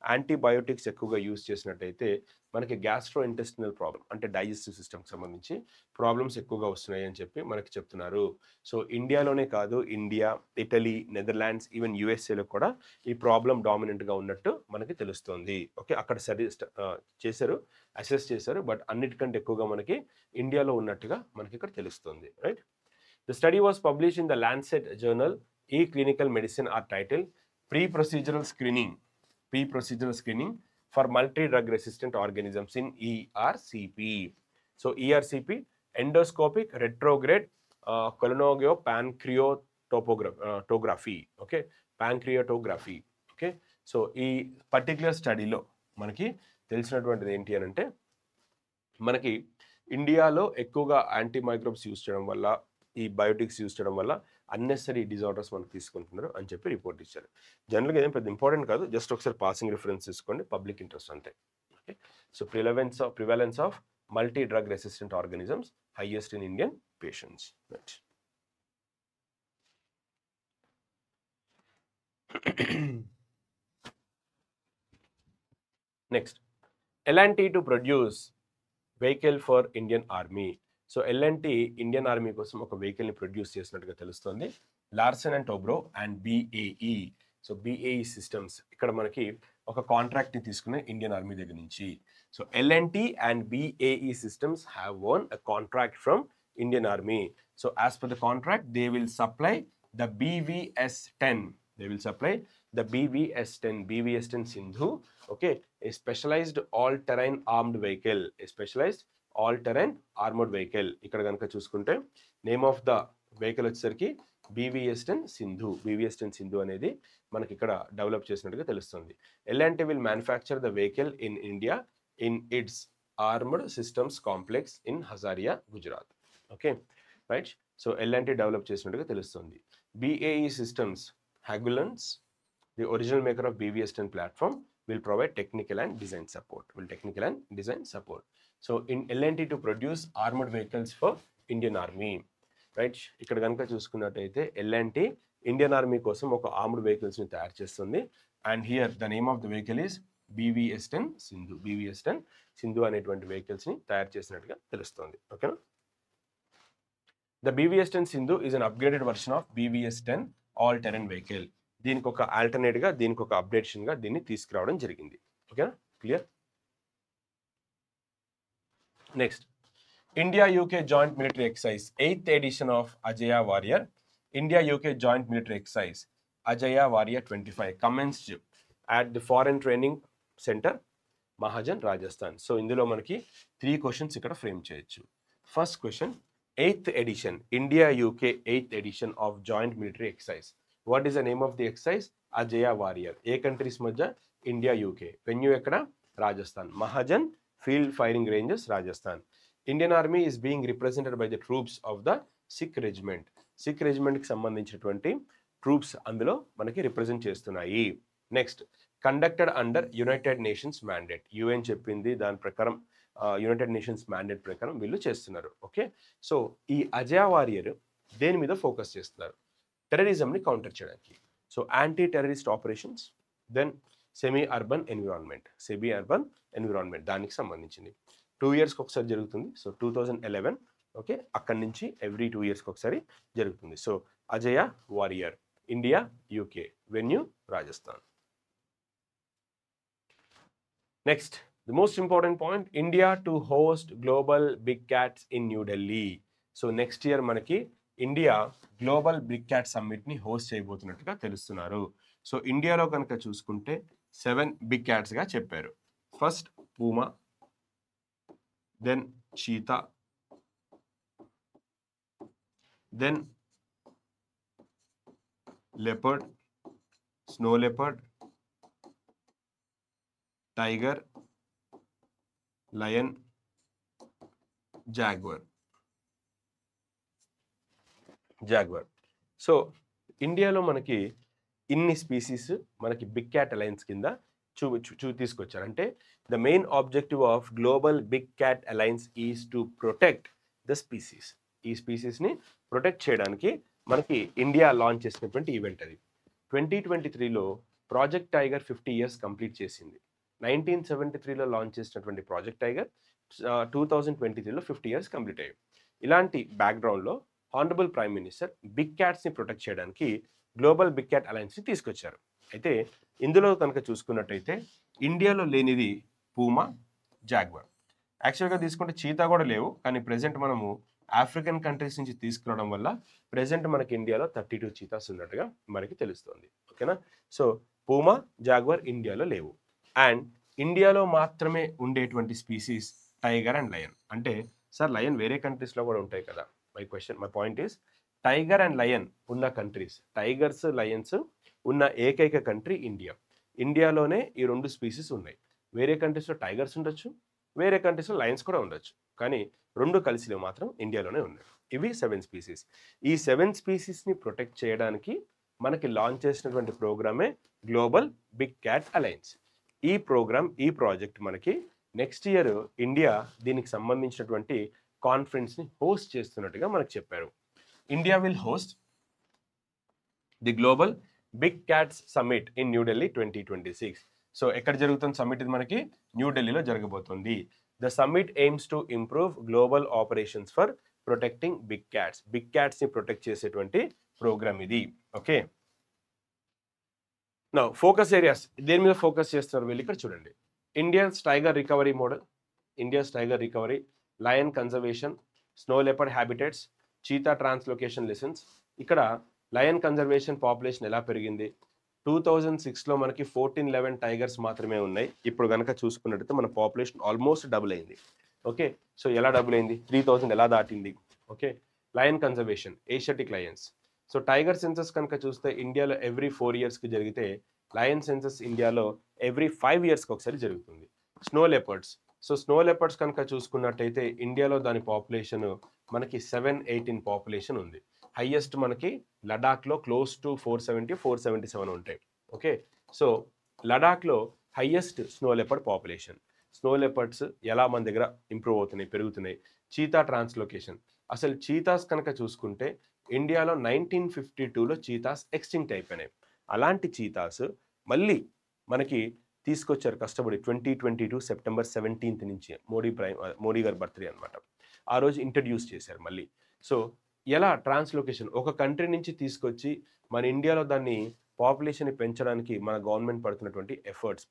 యాంటీబయోటిక్స్ ఎక్కువగా యూజ్ చేసినట్టయితే మనకి గ్యాస్ట్రో ఇంటెస్టినల్ ప్రాబ్లం అంటే డైజెస్టివ్ సిస్టమ్కి సంబంధించి ప్రాబ్లమ్స్ ఎక్కువగా వస్తున్నాయి అని చెప్పి మనకి చెప్తున్నారు. సో ఇండియాలోనే కాదు, ఇండియా, ఇటలీ, నెదర్లాండ్స్, ఈవెన్ యుఎస్ఏలో కూడా ఈ ప్రాబ్లం డామినెంట్గా ఉన్నట్టు మనకి తెలుస్తుంది. ఓకే, అక్కడ అసెస్ చేశారు, బట్ అన్నిటికంటే ఎక్కువగా మనకి ఇండియాలో ఉన్నట్టుగా మనకి ఇక్కడ తెలుస్తుంది. Right, the study was published in the Lancet journal e clinical medicine or title pre-procedural screening for multi-drug resistant organisms in ERCP. So ERCP, endoscopic retrograde colonopancreatography. Okay, pancreatography. Okay, so ఈ particular స్టడీలో మనకి తెలిసినటువంటిది ఏంటి అని అంటే మనకి ఇండియాలో ఎక్కువగా anti microbes use చేయడం వల్ల, ఈ బయోటిక్స్ యూజ్ చేయడం వల్ల అన్నెసరీ డిజార్డర్స్ మనకు తీసుకుంటున్నారు అని చెప్పి రిపోర్ట్ ఇచ్చారు. జనరల్గా ఏం పెద్ద ఇంపార్టెంట్ కాదు, జస్ట్ ఒకసారి పాసింగ్ రిఫరెన్స్ తీసుకోండి, పబ్లిక్ ఇంట్రెస్ట్ అంతే. Okay, so prevalence of multi drug resistant organisms highest in Indian patients. Next, L&T to produce vehicle for Indian Army. So L&T Indian army కోసం ఒక వెహికల్ని ప్రొడ్యూస్ చేసినట్టుగా తెలుస్తుంది. Larson and Toubro and BAE. So BAE systems ఇక్కడ మనకి ఒక కాంట్రాక్ట్ని తీసుకునే Indian army దగ్గర నుంచి. So L&T and BAE systems have won a contract from Indian Army. So as per the contract, they will supply the BVS-10. They will supply the BVS-10, BVS-10 Sindhu, okay, a specialized all-terrain armed vehicle, a specialized all-terrain armored vehicle. ఇక్కడ కనుక చూసుకుంటే name of the vehicle వచ్చేసరికి BVS-10 Sindhu. BVS-10 Sindhu అనేది మనకి ఇక్కడ develop చేసినట్టుగా తెలుస్తుంది. L&T will manufacture the vehicle in India in its armored systems complex in Hazaria, Gujarat. Okay, right? So L&T develop చేసినట్టుగా తెలుస్తుంది. BAE systems, Hägglunds, the original maker of BVS-10 platform, will provide technical and design support. So in L&T to produce armored vehicles for Indian Army. Right, ఇక్కడ కనుక చూసుకున్నట్టయితే L&T Indian army కోసం ఒక armed వెహికల్స్ని తయారు చేస్తుంది. And here the name of the vehicle is BVS-10 Sindhu. BVS-10 Sindhu అనేటువంటి వెహికల్స్ని తయారు చేసినట్టుగా తెలుస్తుంది. ఓకేనా. The BVS-10 Sindhu is an upgraded version of BVS-10 all Tarain vehicle. దీనికి ఒక ఆల్టర్నేట్గా, దీనికి ఒక అప్డేషన్గా దీన్ని తీసుకురావడం జరిగింది. ఓకేనా, clear. Next, India-UK Joint Military Exercise, 8th edition of Ajaya Warrior. India-UK Joint Military Exercise, Ajaya Warrior 25, commenced at the Foreign Training Center, Mahajan, Rajasthan. So, ఇందులో మనకి 3 questions ఇక్కడ ఫ్రేమ్ చేయొచ్చు. First question, 8th edition, India-UK 8th edition of Joint Military Exercise. What is the name of the exercise? Ajaya Warrior. A countries మధ్య? India-UK. Venue ఎక్కడ? Rajasthan. Mahajan field firing ranges, Rajasthan. Indian Army is being represented by the troops of the Sikh Regiment. Sikh Regiment కి సంబంధించినటువంటి troops అందులో మనకి represent చేస్తున్నాయి. Next, conducted under United nations mandate. UN చెప్పింది దాని ప్రకారం, యునైటెడ్ నేషన్స్ మ్యాండేట్ ప్రకారం వీళ్ళు చేస్తున్నారు. ఓకే, సో ఈ అజయా వారియర్ దేని మీద ఫోకస్ చేస్తున్నారు? టెర్రరిజంని కౌంటర్ చేయడానికి. So anti terrorist operations, then semi urban environment దానికి సంబంధించింది. 2 yearsకి ఒకసారి జరుగుతుంది. సో 2011, ఓకే, అక్కడి నుంచి ఎవ్రీ 2 yearsకి ఒకసారి జరుగుతుంది. So Ajeya Warrior, India, UK, venue Rajasthan. Next, the most important point, India to host global big cats in New Delhi. So next year మనకి ఇండియా గ్లోబల్ బిగ్ క్యాట్ సమ్మిట్ని హోస్ట్ చేయబోతున్నట్టుగా తెలుస్తున్నారు. సో ఇండియాలో కనుక చూసుకుంటే 7 బిగ్ క్యాట్స్గా చెప్పారు. First puma, then cheetah, then leopard, snow leopard, tiger, lion, jaguar. So ఇండియాలో మనకి ఇన్ని స్పీసీస్ మనకి బిగ్ క్యాట్ అలయన్స్ కింద తీసుకొచ్చారు. అంటే the main objective of global big cat alliance is to protect the species. ఈ స్పీసీస్ని ప్రొటెక్ట్ చేయడానికి మనకి ఇండియా లాంచ్ చేసినటువంటి ఈవెంట్ అది. 2023లో ప్రాజెక్ట్ టైగర్ 50 years కంప్లీట్ చేసింది. 1973లో లాంచ్ చేసినటువంటి ప్రాజెక్ట్ టైగర్ 2023లో 50 years కంప్లీట్ అయ్యాయి. ఇలాంటి బ్యాక్గ్రౌండ్లో హానరబుల్ ప్రైమ్ మినిస్టర్ బిగ్ క్యాట్స్ని ప్రొటెక్ట్ చేయడానికి గ్లోబల్ బిగ్ క్యాట్ అలయన్స్ని తీసుకొచ్చారు. అయితే ఇందులో కనుక చూసుకున్నట్టయితే ఇండియాలో లేనిది పూమా, జాగ్వర్. యాక్చువల్గా తీసుకుంటే చీతా కూడా లేవు, కానీ ప్రెజెంట్ మనము ఆఫ్రికన్ కంట్రీస్ నుంచి తీసుకురావడం వల్ల ప్రెజెంట్ మనకి ఇండియాలో 32 చీతాస్ ఉన్నట్టుగా మనకి తెలుస్తుంది. ఓకేనా. సో పూమా, జాగ్వర్ ఇండియాలో లేవు. అండ్ ఇండియాలో మాత్రమే ఉండేటువంటి స్పీసీస్ టైగర్ అండ్ లయన్. అంటే సార్ లయన్ వేరే కంట్రీస్లో కూడా ఉంటాయి కదా. My point is tiger and lion ఉన్న కంట్రీస్, టైగర్స్ లయన్స్ ఉన్న ఏకైక కంట్రీ ఇండియా. ఇండియాలోనే ఈ 2 స్పీసీస్ ఉన్నాయి. వేరే కంట్రీస్లో టైగర్స్ ఉండొచ్చు, వేరే కంట్రీస్లో లయన్స్ కూడా ఉండొచ్చు, కానీ 2 కలిసిలో మాత్రం ఇండియాలోనే ఉన్నాయి. ఇవి 7 స్పీసీస్. ఈ 7 స్పీసీస్ని ప్రొటెక్ట్ చేయడానికి మనకి లాంచ్ చేసినటువంటి ప్రోగ్రామే గ్లోబల్ బిగ్ క్యాట్ అలయన్స్. ఈ ప్రోగ్రామ్, ఈ ప్రాజెక్ట్ మనకి నెక్స్ట్ ఇయర్ ఇండియా దీనికి సంబంధించినటువంటి కాన్ఫరెన్స్ని హోస్ట్ చేస్తున్నట్టుగా మనకు చెప్పారు. India will host the global big cats summit in New Delhi 2026. So ఎక్కడ జరుగుతుంది సమ్మిట్? ఇది మనకి న్యూఢిల్లీలో జరగబోతుంది. The summit aims to improve global operations for protecting big cats. Big క్యాట్స్ని ప్రొటెక్ట్ చేసేటువంటి ప్రోగ్రామ్ ఇది. ఓకే. నా ఫోకస్ ఏరియాస్ దేని మీద ఫోకస్ చేస్తున్నారు వీళ్ళు ఇక్కడ చూడండి. Indians tiger recovery model, Indians tiger recovery, lion conservation, snow leopard habitats, cheetah translocation lessons. ఇక్కడ లయన్ కన్జర్వేషన్ పాపులేషన్ ఎలా పెరిగింది, 2006లో మనకి 1411 టైగర్స్ మాత్రమే ఉన్నాయి. ఇప్పుడు కనుక చూసుకున్నట్టయితే మన పాపులేషన్ ఆల్మోస్ట్ డబుల్ అయింది. ఓకే, సో ఎలా డబుల్ అయింది, 3000 ఎలా దాటింది. Okay, lion conservation, Asiatic Lions. So tiger census కనుక చూస్తే ఇండియాలో ఎవ్రీ 4 ఇయర్స్కి జరిగితే లయన్ సెన్సస్ ఇండియాలో ఎవ్రీ 5 ఇయర్స్కి ఒకసారి జరుగుతుంది. Snow leopards, so snow leopards కనుక చూసుకున్నట్టయితే ఇండియాలో దాని పాపులేషన్ మనకి 718 పాపులేషన్ ఉంది. హైయెస్ట్ మనకి లడాఖ్లో క్లోజ్ టు 470, 477 ఉంటాయి. ఓకే, సో లడాఖ్లో highest snow leopard population. Snow leopards ఎలా మన దగ్గర ఇంప్రూవ్ అవుతున్నాయి, పెరుగుతున్నాయి. చీతా ట్రాన్స్లోకేషన్, అసలు చీతాస్ కనుక చూసుకుంటే ఇండియాలో 1952లో చీతాస్ ఎక్స్టింక్ట్ అయిపోయినాయి. అలాంటి చీతాస్ మళ్ళీ మనకి తీసుకొచ్చారు కష్టపడి 2022 సెప్టెంబర్ 17th నుంచి మోడీ గారి బర్త్డే అనమాట. ఆ రోజు ఇంట్రడ్యూస్ చేశారు మళ్ళీ. సో ఎలా ట్రాన్స్లోకేషన్ ఒక కంట్రీ నుంచి తీసుకొచ్చి మన ఇండియాలో దాన్ని పాపులేషన్ పెంచడానికి మన గవర్నమెంట్ పెడుతున్నటువంటి ఎఫర్ట్స్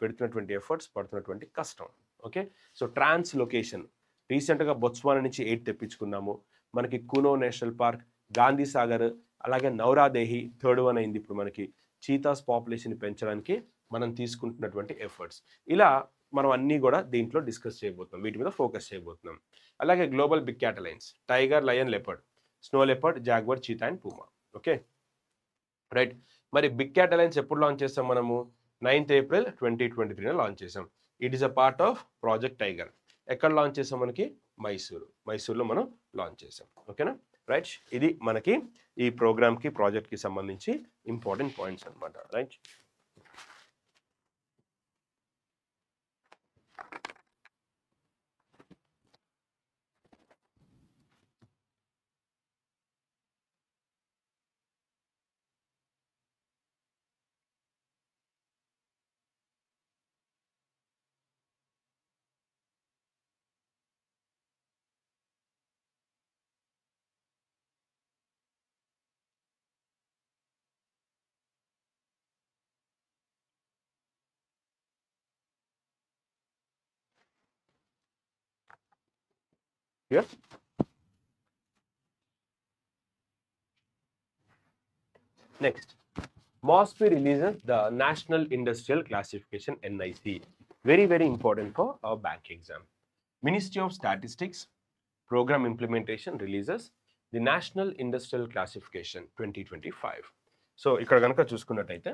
పడుతున్నటువంటి కష్టం. ఓకే, సో ట్రాన్స్లోకేషన్ రీసెంట్గా బొత్స్వానా నుంచి 8 తెప్పించుకున్నాము. మనకి కునో నేషనల్ పార్క్, గాంధీ సాగర్, అలాగే నౌరాదేహి థర్డ్ వన్ అయింది. ఇప్పుడు మనకి చీతాస్ పాపులేషన్ పెంచడానికి మనం తీసుకుంటున్నటువంటి ఎఫర్ట్స్. ఇలా మనం అన్నీ కూడా దీంట్లో డిస్కస్ చేయబోతున్నాం, వీటి మీద ఫోకస్ చేయబోతున్నాం. అలాగే global big cat alliance, tiger, lion, leopard, snow leopard, jaguar, cheetah and puma. Okay right. మరి బిగ్ క్యాట్ అలయన్స్ ఎప్పుడు లాంచ్ చేస్తాం మనము, 9th April 2023 లాంచ్ చేసాం. It is a part of project tiger. ఎక్కడ లాంచ్ చేసాం, మనకి మైసూరులో మనం లాంచ్ చేసాం. ఓకేనా రైట్. ఇది మనకి ఈ ప్రోగ్రామ్కి ప్రాజెక్ట్కి సంబంధించి ఇంపార్టెంట్ పాయింట్స్ అనమాట. Right. Here. Next, MOSPI releases the National Industrial Classification (NIC). Very important for our bank exam. Ministry of Statistics Program Implementation releases the National Industrial Classification 2025. So ఇక్కడ కనుక చూసుకున్నట్టయితే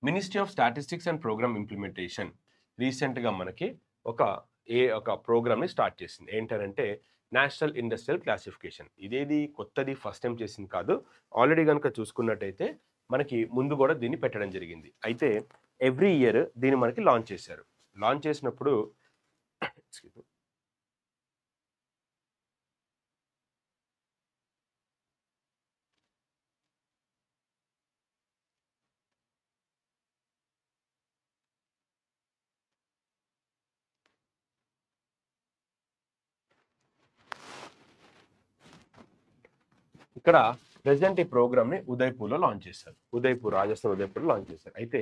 ministry of statistics and programme implementation రీసెంట్గా మనకి ఒక ప్రోగ్రామ్ని start చేసింది. ఏంటంటే national industrial classification. ఇదేది కొత్తది, ఫస్ట్ టైం చేసింది కాదు. ఆల్రెడీ కనుక చూసుకున్నట్టయితే మనకి ముందు కూడా దీన్ని పెట్టడం జరిగింది. అయితే ఎవ్రీ ఇయర్ దీన్ని మనకి లాంచ్ చేశారు. లాంచ్ చేసినప్పుడు ఇక్కడ ప్రెసెంట్ ఈ ప్రోగ్రామ్ని ఉదయ్పూర్లో లాంచ్ చేశారు. రాజస్థాన్ ఉదయ్పూర్లో లాంచ్ చేశారు. అయితే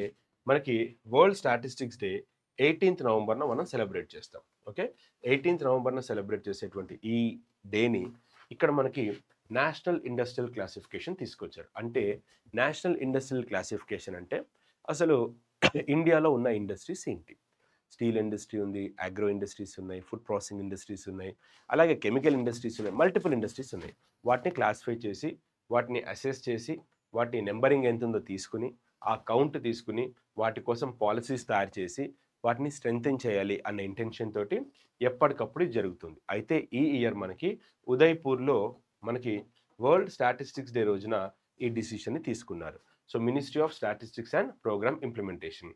మనకి వరల్డ్ స్టాటిస్టిక్స్ డే 18th నవంబర్న మనం సెలబ్రేట్ చేస్తాం. ఓకే, 18th నవంబర్న సెలబ్రేట్ చేసేటువంటి ఈ డేని ఇక్కడ మనకి నేషనల్ ఇండస్ట్రియల్ క్లాసిఫికేషన్ తీసుకొచ్చారు. అంటే నేషనల్ ఇండస్ట్రియల్ క్లాసిఫికేషన్ అంటే అసలు ఇండియాలో ఉన్న ఇండస్ట్రీస్ ఏంటి. స్టీల్ ఇండస్ట్రీ ఉంది, అగ్రో ఇండస్ట్రీస్ ఉన్నాయి, ఫుడ్ ప్రాసెసింగ్ ఇండస్ట్రీస్ ఉన్నాయి, అలాగే కెమికల్ ఇండస్ట్రీస్ ఉన్నాయి, మల్టిపుల్ ఇండస్ట్రీస్ ఉన్నాయి. వాటిని క్లాసిఫై చేసి, వాటిని అసెస్ చేసి, వాటి నెంబరింగ్ ఎంత ఉందో తీసుకుని, ఆ కౌంట్ తీసుకుని, వాటి కోసం పాలసీస్ తయారు చేసి, వాటిని స్ట్రెంథెన్ చేయాలి అన్న ఇంటెన్షన్ తోటి ఎప్పటికప్పుడు జరుగుతుంది. అయితే ఈ ఇయర్ మనకి ఉదయ్పూర్లో మనకి వరల్డ్ స్టాటిస్టిక్స్ డే రోజున ఈ డిసిషన్ని తీసుకున్నారు. So ministry of statistics and programme implementation.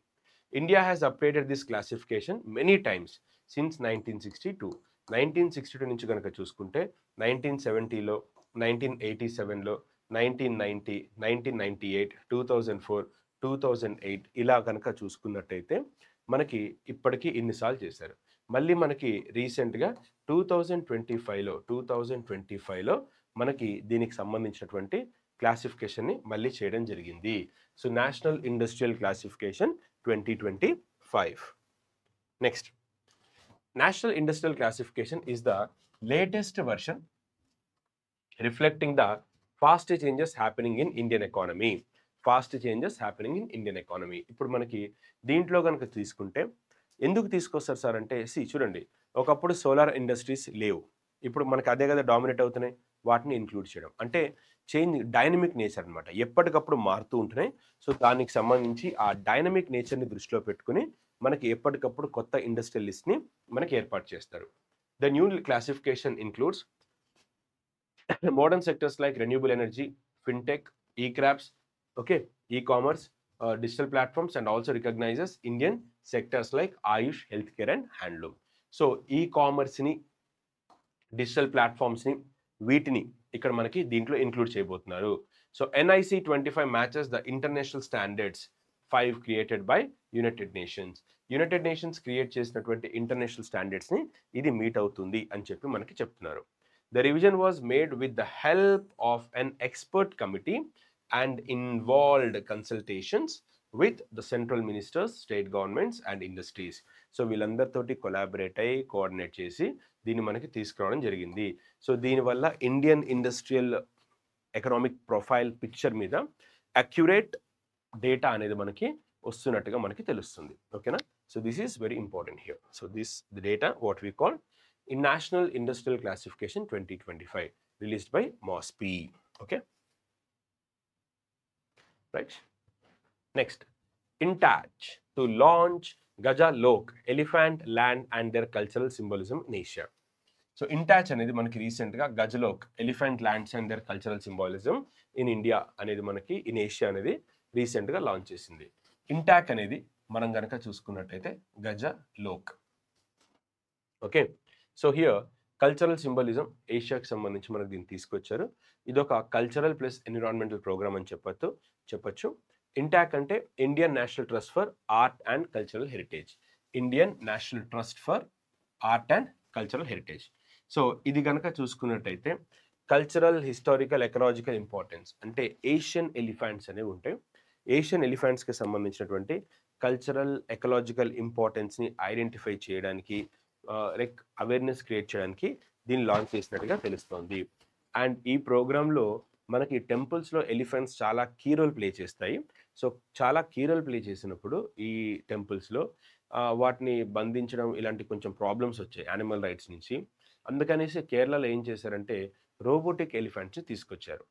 India has updated this classification many times since 1962. 1962 నుంచి కనుక చూసుకుంటే 1970లో, 1987లో, 1990, 1998, 2004, 2008 ఇలా కనుక చూసుకున్నట్టయితే మనకి ఇప్పటికీ ఇన్నిసార్లు చేశారు. మళ్ళీ మనకి రీసెంట్గా 2025లో మనకి దీనికి సంబంధించినటువంటి క్లాసిఫికేషన్ని మళ్ళీ చేయడం జరిగింది. So national industrial classification 2025. Next, national industrial classification is the latest version reflecting the fast changes happening in Indian economy. Fast changes happening in Indian economy. ఇప్పుడు మనకి దీంట్లో కనుక తీసుకుంటే ఎందుకు తీసుకొస్తారు సార్ అంటే, చూడండి, ఒకప్పుడు సోలార్ ఇండస్ట్రీస్ లేవు, ఇప్పుడు మనకి అదే కదా డామినేట్ అవుతున్నాయి, వాటిని ఇంక్లూడ్ చేయడం అంటే చేంజ్, డైనమిక్ నేచర్ అనమాట, ఎప్పటికప్పుడు మారుతూ ఉంటున్నాయి. సో దానికి సంబంధించి ఆ డైనమిక్ నేచర్ని దృష్టిలో పెట్టుకుని మనకి ఎప్పటికప్పుడు కొత్త ఇండస్ట్రియల్ లిస్ట్ని మనకి ఏర్పాటు చేస్తారు. The new classification includes modern sectors like renewable energy, fintech, e-crafts, okay, e-commerce, digital platforms, and also recognizes Indian sectors like Ayush, healthcare, and handloom. So e-commerce ni, digital platforms ni, వీటిని ఇక్కడ మనకి దీంట్లో include చేయబోతున్నారు. So NIC 25 matches the international standards 5 created by United nations. United nations create చేసినటువంటి international స్టాండర్డ్స్ని ఇది meet అవుతుంది అని చెప్పి మనకి చెప్తున్నారు. The revision was made with the help of an expert committee and involved consultations with the central ministers, state governments and industries. So వీళ్ళందరితోటి collaborate అయ్యి coordinate చేసి దీన్ని మనకి తీసుకురావడం జరిగింది. సో దీనివల్ల Indian industrial economic profile picture మీద accurate data అనేది మనకి వస్తున్నట్టుగా మనకి తెలుస్తుంది. ఓకేనా? So this is very important here. So this the data what we call in National Industrial Classification 2025 released by MOSP. Okay, right. Next, INTACH to launch Gaja Lok, elephant land and their cultural symbolism in Asia. So INTACH అనేది మనకి recent గా Gajalok, elephant lands and their cultural symbolism in India అనేది మనకి in Asia అనేది recent గా launch చేసింది. ఇంటాక్ అనేది మనం గనక చూసుకున్నట్టయితే Gajalok. Okay, so here cultural symbolism ఏషియాకి సంబంధించి మనకు దీన్ని తీసుకొచ్చారు. ఇది ఒక కల్చరల్ ప్లస్ ఎన్విరాన్మెంటల్ ప్రోగ్రామ్ అని చెప్పచ్చు. ఇంటాక్ అంటే Indian national trust for art and cultural heritage. Indian national trust for art and cultural heritage. So ఇది కనుక చూసుకున్నట్టయితే కల్చరల్, హిస్టారికల్, ఎకలాజికల్ ఇంపార్టెన్స్ అంటే ఏషియన్ ఎలిఫెంట్స్ అనేవి ఉంటాయి. ఏషియన్ ఎలిఫెంట్స్కి సంబంధించినటువంటి కల్చరల్, ఎకలాజికల్ ఇంపార్టెన్స్ని ఐడెంటిఫై చేయడానికి, లైక్ అవేర్నెస్ క్రియేట్ చేయడానికి దీన్ని లాంచ్ చేసినట్టుగా తెలుస్తోంది. అండ్ ఈ ప్రోగ్రాంలో మనకి టెంపుల్స్లో ఎలిఫెంట్స్ చాలా కీ రోల్ ప్లే చేస్తాయి. సో చాలా కీ రోల్ ప్లే చేసినప్పుడు ఈ టెంపుల్స్లో వాటిని బంధించడం ఇలాంటి కొంచెం ప్రాబ్లమ్స్ వచ్చాయి యానిమల్ రైట్స్ నుంచి. అందుకనేసి కేరళలో ఏం చేశారంటే రోబోటిక్ ఎలిఫెంట్స్ని తీసుకొచ్చారు.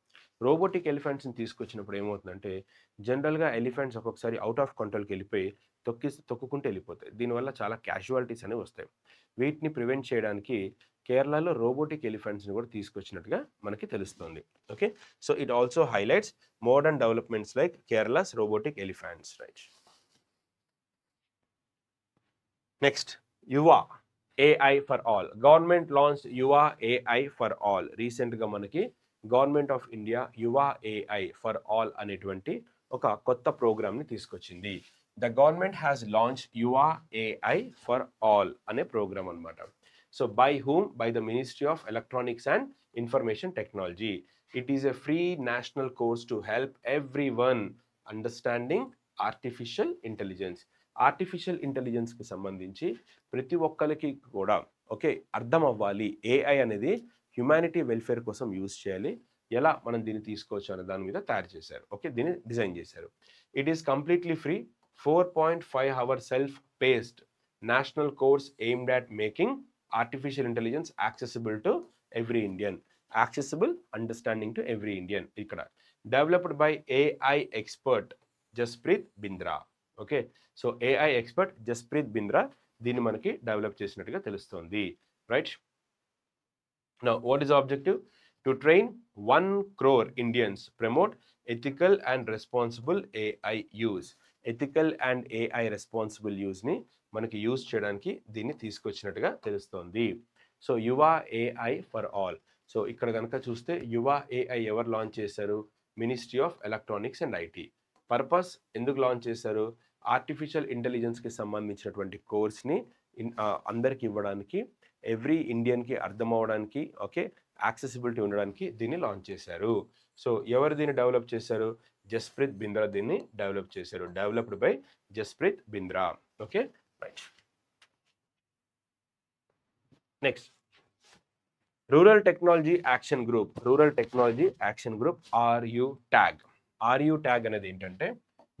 రోబోటిక్ ఎలిఫెంట్స్ని తీసుకొచ్చినప్పుడు ఏమవుతుందంటే జనరల్గా ఎలిఫెంట్స్ ఒక్కొక్కసారి అవుట్ ఆఫ్ కంట్రోల్కి వెళ్ళిపోయి తొక్కుకుంటూ వెళ్ళిపోతాయి. దీనివల్ల చాలా క్యాజువాలిటీస్ అనేవి వస్తాయి. వీటిని ప్రివెంట్ చేయడానికి కేరళలో రోబోటిక్ ఎలిఫెంట్స్ని కూడా తీసుకొచ్చినట్టుగా మనకి తెలుస్తుంది. Okay, so it also highlights modern developments like Kerala's robotic elephants. Right. Next, యువా AI for all. Government launch యువా AI for all. రీసెంట్గా మనకి government of India యువా AI for all అనేటువంటి ఒక కొత్త ప్రోగ్రామ్ని తీసుకొచ్చింది. The government has launch యువా AI for all అనే programme అనమాట. So by whom? By the ministry of electronics and information technology. It is a free national course to help everyone understanding artificial intelligence. Artificial ఇంటెలిజెన్స్కి సంబంధించి ప్రతి ఒక్కరికి కూడా okay అర్థం అవ్వాలి. AI అనేది హ్యుమానిటీ వెల్ఫేర్ కోసం యూజ్ చేయాలి, ఎలా మనం దీన్ని తీసుకోవచ్చు అనే దాని మీద తయారు చేశారు. ఓకే, దీన్ని డిజైన్ చేశారు. It is completely free 4.5 hour self paced national course aimed at making artificial intelligence accessible to every Indian. Accessible, understanding to every Indian. ఇక్కడ developed by AI expert Jaspreet Bindra. Okay, so AI expert Jaspreet Bindra దీన్ని మనకి develop చేసినట్టుగా తెలుస్తోంది. Right. Now what is objective? To train 1 crore Indians, promote ethical and responsible AI use. Ethical and AI responsible యూజ్ని మనకి use చేయడానికి దీన్ని తీసుకొచ్చినట్టుగా తెలుస్తోంది. So యువా AI for all. So ఇక్కడ కనుక చూస్తే యువా AI ఎవరు లాంచ్ చేశారు? Ministry of electronics and IT. Purpose ఎందుకు లాంచ్ చేశారు? ఆర్టిఫిషియల్ ఇంటెలిజెన్స్కి సంబంధించినటువంటి కోర్స్ని అందరికి ఇవ్వడానికి, ఎవ్రీ ఇండియన్కి అర్థం అవ్వడానికి, ఓకే యాక్సెసిబిలిటీ ఉండడానికి దీన్ని లాంచ్ చేశారు. సో ఎవరు దీన్ని డెవలప్ చేశారు? జస్ప్రీత్ బింద్రా దీన్ని డెవలప్ చేశారు. Developed by Jasprit Bindra. Okay, right. Next, rural technology action group. Rural technology action group, RU tag. RU tag అనేది ఏంటంటే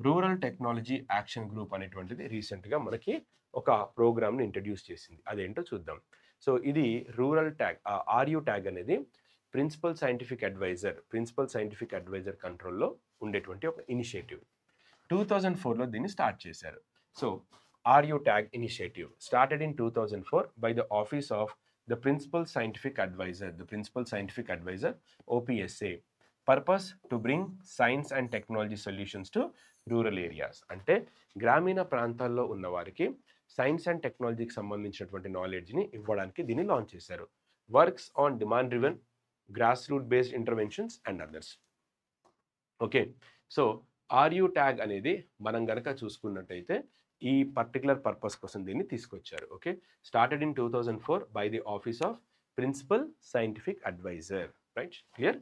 రూరల్ టెక్నాలజీ యాక్షన్ గ్రూప్ అనేటువంటిది రీసెంట్గా మనకి ఒక ప్రోగ్రామ్ని ఇంట్రడ్యూస్ చేసింది. అదేంటో చూద్దాం. సో ఇది రూరల్ ట్యాగ్. RU ట్యాగ్ అనేది ప్రిన్సిపల్ సైంటిఫిక్ అడ్వైజర్ కంట్రోల్లో ఉండేటువంటి ఒక ఇనిషియేటివ్. 2004లో దీన్ని స్టార్ట్ చేశారు. So RU tag initiative started in 2004 by the office of the principal scientific adviser OPSA. Purpose to bring science and technology solutions to rural areas. అంటే గ్రామీణ ప్రాంతాల్లో ఉన్న వారికి సైన్స్ అండ్ టెక్నాలజీకి సంబంధించినటువంటి నాలెడ్జ్ని ఇవ్వడానికి దీన్ని లాంచ్ చేశారు. Works on demand driven, grass root based interventions and others. Okay, so RU tag అనేది మనం గనక చూసుకున్నట్టయితే ఈ పర్టికులర్ పర్పస్ కోసం దీన్ని తీసుకొచ్చారు. Okay, started in 2004 by the office of principal scientific adviser. Right, clear.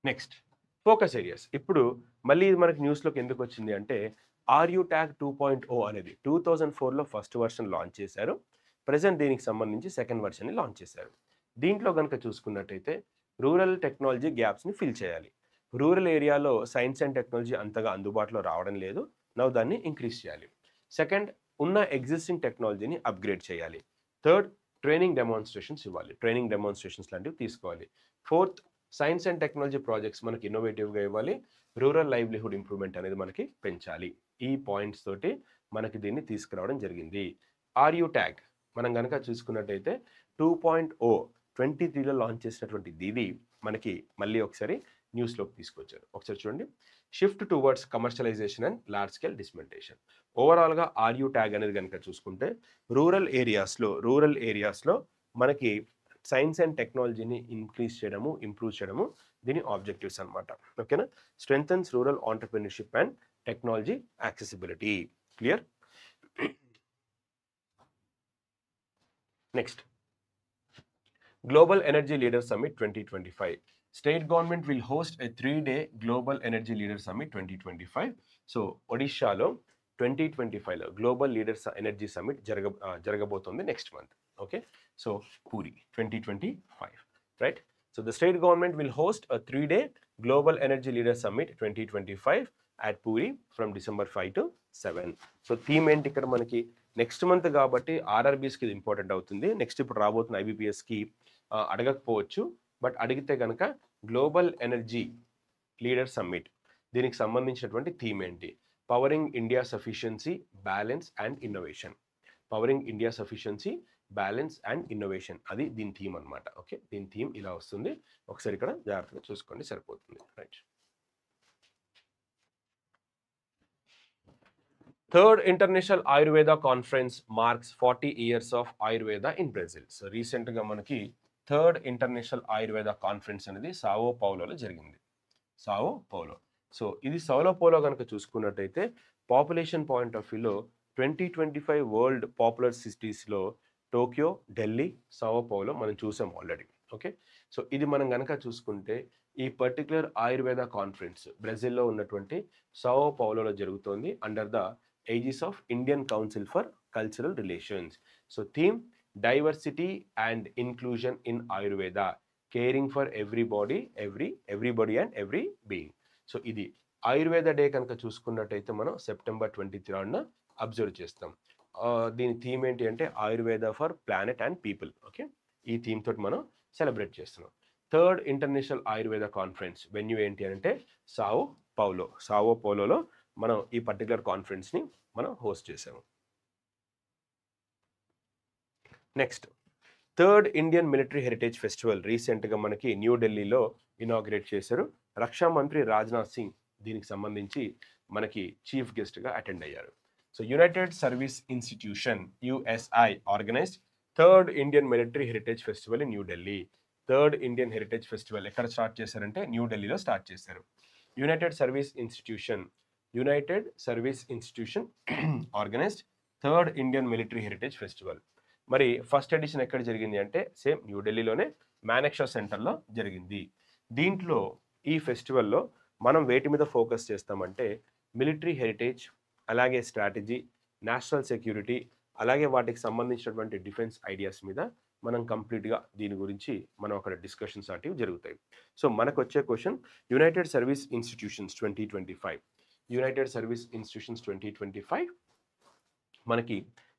Next, focus areas. ఇప్పుడు మళ్ళీ ఇది మనకి న్యూస్లోకి ఎందుకు వచ్చింది అంటే RU ట్యాగ్ 2.0 అనేది 2004లో ఫస్ట్ వర్షన్ లాంచ్ చేశారు. ప్రజెంట్ దీనికి సంబంధించి సెకండ్ వర్షన్ని లాంచ్ చేశారు. దీంట్లో కనుక చూసుకున్నట్టయితే రూరల్ టెక్నాలజీ గ్యాప్స్ని ఫిల్ చేయాలి. రూరల్ ఏరియాలో సైన్స్ అండ్ టెక్నాలజీ అంతగా అందుబాటులో రావడం లేదు. నౌ దాన్ని ఇంక్రీజ్ చేయాలి. సెకండ్, ఉన్న ఎగ్జిస్టింగ్ టెక్నాలజీని అప్గ్రేడ్ చేయాలి. థర్డ్, ట్రైనింగ్ డెమాన్స్ట్రేషన్స్ ఇవ్వాలి. ట్రైనింగ్ డెమాన్స్ట్రేషన్స్ లాంటివి తీసుకోవాలి. Fourth, science and technology projects మనకి ఇన్నోవేటివ్గా ఇవ్వాలి. రూరల్ లైవ్లీహుడ్ ఇంప్రూవ్మెంట్ అనేది మనకి పెంచాలి. ఈ పాయింట్స్ తోటి మనకి దీన్ని తీసుకురావడం జరిగింది. RU ట్యాగ్ మనం కనుక చూసుకున్నట్టయితే 2.0 23లో లాంచ్ చేసినటువంటి ఇది మనకి మళ్ళీ ఒకసారి న్యూస్లోకి తీసుకొచ్చారు. ఒకసారి చూడండి. Shift towards commercialisation and large scale dissemination. ఓవరాల్గా RU ట్యాగ్ అనేది కనుక చూసుకుంటే రూరల్ ఏరియాస్లో మనకి సైన్స్ అండ్ టెక్నాలజీని ఇంక్రీజ్ చేయడము, ఇంప్రూవ్ చేయడము దీని ఆబ్జెక్టివ్స్ అనమాట. ఓకేనా. Strengthens rural entrepreneurship and technology accessibility. Clear. Next, global energy leader summit 2025. State government will host a 3-day global energy leader summit 2025. So ఒడిషాలో 2025లో గ్లోబల్ లీడర్స్ ఎనర్జీ సమ్మిట్ జరగబోతుంది next month. Okay, so Puri 2025, right. So the state government will host a 3-day global energy leader summit 2025 at Puri from December 5 to 7. So theme ఏంటి ఇక్కడ మనకి? Next month కాబట్టి RRBస్కి ఇది important అవుతుంది. Next ఇప్పుడు రాబోతున్న IBPSకి అడగకపోవచ్చు, but అడిగితే కనుక గ్లోబల్ ఎనర్జీ లీడర్ సమ్మిట్ దీనికి సంబంధించినటువంటి థీమ్ ఏంటి? Pouring India sufficiency, balance and innovation. Pouring India sufficiency, balance and innovation, అది దీని థీమ్ అనమాట. ఓకే, దీని థీమ్ ఇలా వస్తుంది. ఒకసారి ఇక్కడ జాగ్రత్తగా చూసుకోండి, సరిపోతుంది. Right. Third international Ayurveda conference marks 40 years of Ayurveda in Brazil. So రీసెంట్గా మనకి థర్డ్ ఇంటర్నేషనల్ ఆయుర్వేద కాన్ఫరెన్స్ అనేది సావో పౌలోలో జరిగింది. సావో పౌలో. సో ఇది సావో పౌలో కనుక చూసుకున్నట్టయితే పాపులేషన్ పాయింట్ ఆఫ్ వ్యూలో 2025 వరల్డ్ పాపులర్ సిటీస్లో టోక్యో, ఢిల్లీ, సావో పౌలో మనం చూసాం ఆల్రెడీ. ఓకే, సో ఇది మనం కనుక చూసుకుంటే ఈ పర్టికులర్ ఆయుర్వేద కాన్ఫరెన్స్ బ్రెజిల్లో ఉన్నటువంటి సావో పౌలోలో జరుగుతోంది under the Aegis of Indian council for cultural relations. So theme diversity and inclusion in Ayurveda, caring for everybody and every being. So ఇది ఆయుర్వేద డే కనుక చూసుకున్నట్టయితే మనం సెప్టెంబర్ 23rd అబ్జర్వ్ చేస్తాం. దీని థీమ్ ఏంటి అంటే Ayurveda for planet and people. Okay, ఈ theme తోటి మనం సెలబ్రేట్ చేస్తున్నాం. Third international Ayurveda conference venue ఏంటి అంటే సావో పౌలోలో మనం ఈ పర్టికులర్ కాన్ఫరెన్స్ని మనం హోస్ట్ చేసాము. Next, third Indian military heritage festival రీసెంట్గా మనకి న్యూఢిల్లీలో ఇనాగ్రేట్ చేశారు. రక్షా మంత్రి రాజ్నాథ్ సింగ్ దీనికి సంబంధించి మనకి చీఫ్ గెస్ట్గా అటెండ్ అయ్యారు. So United service institution USI organised third Indian military heritage festival in New Delhi. Third Indian heritage festival ఎక్కడ స్టార్ట్ చేశారంటే న్యూఢిల్లీలో స్టార్ట్ చేశారు. United service institution organised third Indian military heritage festival. మరి ఫస్ట్ ఎడిషన్ ఎక్కడ జరిగింది అంటే సేమ్ న్యూఢిల్లీలోనే మానెక్షా సెంటర్లో జరిగింది. దీంట్లో ఈ ఫెస్టివల్లో మనం వేటి మీద ఫోకస్ చేస్తామంటే మిలిటరీ హెరిటేజ్, అలాగే స్ట్రాటజీ, నేషనల్ సెక్యూరిటీ, అలాగే వాటికి సంబంధించినటువంటి డిఫెన్స్ ఐడియాస్ మీద మనం కంప్లీట్గా దీని గురించి మనం అక్కడ డిస్కషన్స్ అనేవి జరుగుతాయి. సో మనకు వచ్చే question United service institutions 2025. United service institutions 2025 మనకి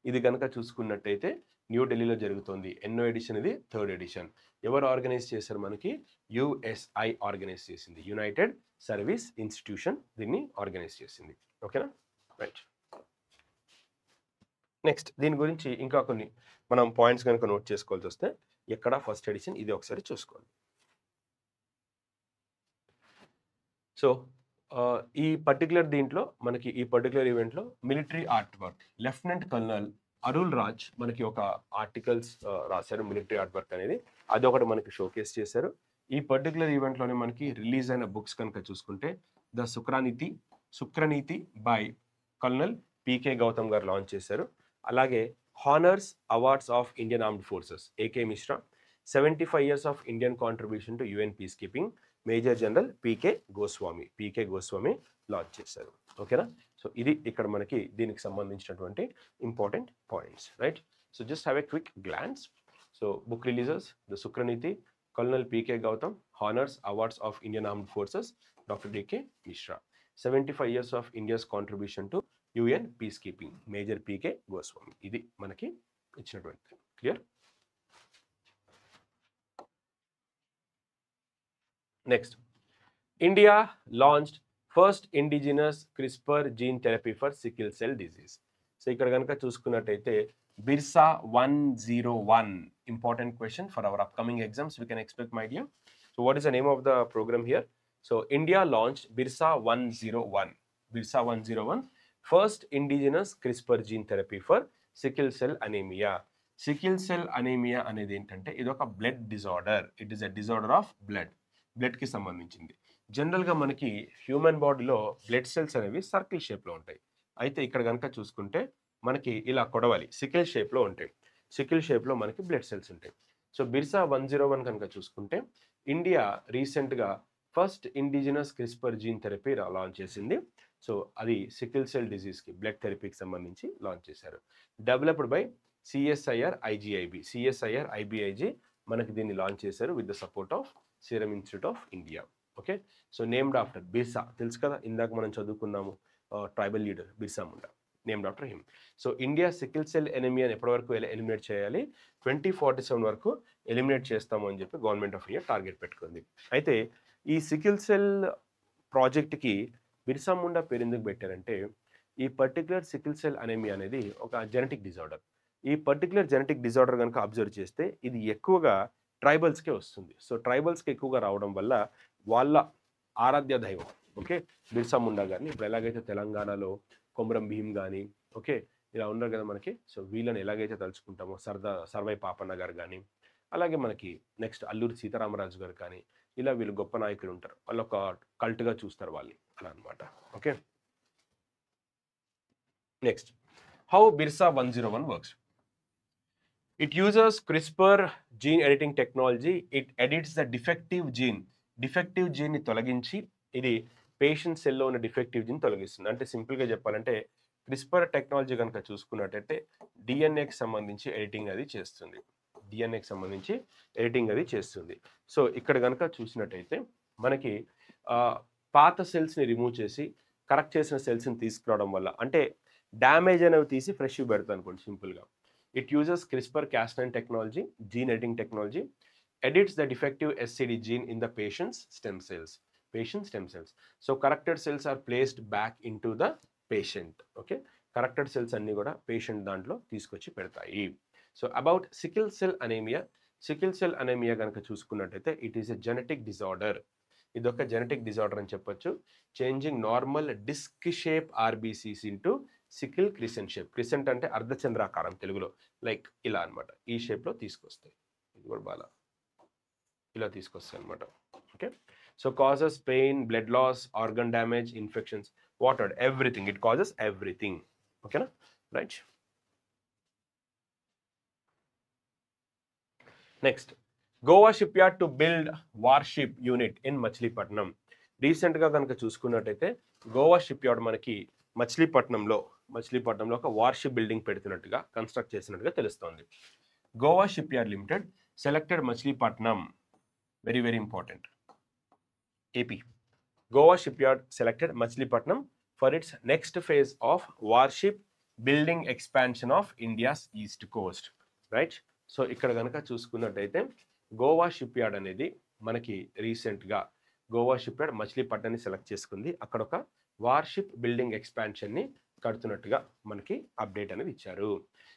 ఇది కనుక చూసుకున్నట్టయితే న్యూఢిల్లీలో జరుగుతుంది. ఎన్నో ఎడిషన్? ఇది 3rd ఎడిషన్. ఎవరు ఆర్గనైజ్ చేశారు? మనకి యుఎస్ఐ ఆర్గనైజ్ చేసింది. యునైటెడ్ సర్వీస్ ఇన్స్టిట్యూషన్ దీన్ని ఆర్గనైజ్ చేసింది. ఓకేనా? రైట్. నెక్స్ట్ దీని గురించి ఇంకా కొన్ని మనం పాయింట్స్ కనుక నోట్ చేసుకోవాల్సి వస్తే ఎక్కడ ఫస్ట్ ఎడిషన్ ఇది ఒకసారి చూసుకోండి. సో ఈ పర్టికులర్ దీంట్లో మనకి ఈ పర్టికులర్ ఈవెంట్లో military art work lieutenant colonel Arul Raj మనకి ఒక ఆర్టికల్స్ రాశారు. మిలిటరీ ఆర్ట్ వర్క్ అనేది అదొకటి మనకి షోకేస్ చేశారు. ఈ పర్టికులర్ ఈవెంట్లోనే మనకి రిలీజ్ అయిన బుక్స్ కనుక చూసుకుంటే the Shukraniti by colonel PK Gautam గారు లాంచ్ చేశారు. అలాగే honours awards of Indian armed forces AK Mishra, 75 years of Indian contribution to UN peacekeeping, major general PK Goswami launch చేశారు. ఓకేనా? సో ఇది ఇక్కడ మనకి దీనికి సంబంధించినటువంటి important points. Right. So just have a quick glance. So book releases the Shukraniti, colonel PK Gautam, honours awards of Indian armed forces doctor DK Mishra, 75 years of India's contribution to UN peacekeeping, major PK Goswami. ఇది మనకి ఇచ్చినటువంటి. Clear? Next, India launched first indigenous CRISPR gene therapy for sickle cell disease. So ఇక్కడ కనుక చూసుకున్నట్టయితే Birsa 101 important question for our upcoming exams we can expect, my dear. So what is the name of the programme here? So India launched Birsa 101 first indigenous CRISPR gene therapy for sickle cell anaemia. Sickle cell anaemia అనేది ఏంటంటే ఇది ఒక blood disorder. It is a disorder of బ్లడ్కి సంబంధించింది. జనరల్గా మనకి human బాడీలో blood cells అనేవి సర్కిల్ షేప్లో ఉంటాయి. అయితే ఇక్కడ కనుక చూసుకుంటే మనకి ఇలా కొడవలి సికిల్ షేప్లో ఉంటాయి. సికిల్ షేప్లో మనకి బ్లడ్ సెల్స్ ఉంటాయి. సో బిర్సా 101 కనుక చూసుకుంటే ఇండియా రీసెంట్గా first indigenous CRISPR gene therapy launch చేసింది. సో అది సికిల్ సెల్ డిజీజ్కి బ్లడ్ థెరపీకి సంబంధించి లాంచ్ చేశారు. డెవలప్డ్ బై సిఎస్ఐఆర్ ఐబిఐజి మనకి దీన్ని లాంచ్ చేశారు with the support of serum institute of India. Okay. So named after Birsa, తెలుసు కదా, ఇందాక మనం చదువుకున్నాము tribal leader Birsa Munda, named after him. So India sickle cell ఎనిమియాని ఎప్పటి వరకు ఎలిమినేట్ చేయాలి? 2047 వరకు ఎలిమినేట్ చేస్తాము అని చెప్పి గవర్నమెంట్ ఆఫ్ ఇండియా టార్గెట్ పెట్టుకుంది. అయితే ఈ సికిల్ సెల్ ప్రాజెక్ట్కి బిర్సా ముండా పేరు ఎందుకు పెట్టారంటే ఈ పర్టికులర్ సికిల్ సెల్ అనేమియా అనేది ఒక జెనెటిక్ డిజార్డర్. ఈ పర్టికులర్ జెనెటిక్ డిజార్డర్ కనుక అబ్జర్వ్ చేస్తే ఇది ఎక్కువగా ట్రైబల్స్కే వస్తుంది. సో ట్రైబల్స్కి ఎక్కువగా రావడం వల్ల వాళ్ళ ఆరాధ్య దైవం, ఓకే, బిర్సా ముండా గారిని ఇప్పుడు ఎలాగైతే తెలంగాణలో కొమరం భీమ్ కానీ, ఓకే, ఇలా ఉన్నారు కదా మనకి. సో వీళ్ళని ఎలాగైతే తలుచుకుంటామో సర్వై పాపన్న గారు కానీ, అలాగే మనకి నెక్స్ట్ అల్లూరి సీతారామరాజు గారు కానీ, ఇలా వీళ్ళు గొప్ప నాయకులు ఉంటారు. వాళ్ళు ఒక కల్ట్గా చూస్తారు వాళ్ళని, అలా అనమాట. Okay. Next, how Birsa 101 works. It uses CRISPR gene editing technology. It edits the defective gene. Defective జీన్ని తొలగించి ఇది పేషెంట్ సెల్లో ఉన్న డిఫెక్టివ్ జీన్ తొలగిస్తుంది. అంటే సింపుల్గా చెప్పాలంటే క్రిస్పర్ టెక్నాలజీ కనుక చూసుకున్నట్టయితే డిఎన్ఏకి సంబంధించి ఎడిటింగ్ అది చేస్తుంది. సో ఇక్కడ కనుక చూసినట్టయితే మనకి పాత సెల్స్ని రిమూవ్ చేసి కరెక్ట్ చేసిన సెల్స్ని తీసుకురావడం వల్ల, అంటే డ్యామేజ్ అనేవి తీసి ఫ్రెష్ పెడతాను అనుకోండి సింపుల్గా. It uses CRISPR-Cas9 technology, gene editing technology, edits the defective SCD gene in the patient's stem cells. So corrected cells are placed back into the patient. Okay, corrected cells anni kuda patient dantlo teeskochi pedtayi. So about sickle cell anemia ganaka chusukunnataithe it is a genetic disorder. ఇదొక genetic disorder అని చెప్పొచ్చు. Changing normal disc shape RBCs into sickle crescent shape. Crescent అంటే అర్ధచంద్రాకారం తెలుగులో, like ఇలా అనమాట. ఈ షేప్లో తీసుకొస్తాయి. ఇది కూడా బాగా ఇలా తీసుకొస్తాయి అనమాట. Okay. So causes pain, blood loss, organ damage, infections, what everything. It causes everything. ఓకేనా? Right. Next, Goa shipyard to build warship unit in Machilipatnam. రీసెంట్గా కనుక చూసుకున్నట్టయితే గోవా షిప్ యార్డ్ మనకి మచిలీపట్నంలో ఒక వార్షిప్ బిల్డింగ్ పెడుతున్నట్టుగా కన్స్ట్రక్ట్ చేసినట్టుగా తెలుస్తోంది. Goa ship yard limited selected Machilipatnam, very very important, AP. Goa ship yard selected Machilipatnam for it's next phase of worship building expansion of India's east Coast, right. So ఇక్కడ కనుక చూసుకున్నట్టయితే గోవా షిప్ యార్డ్ అనేది మనకి రీసెంట్గా గోవా షిప్ యార్డ్ మచిలీపట్నాన్ని సెలెక్ట్ చేసుకుంది. అక్కడ ఒక వార్షిప్ బిల్డింగ్ ఎక్స్పాన్షన్ని కడుతున్నట్టుగా మనకి అప్డేట్ అనేది ఇచ్చారు.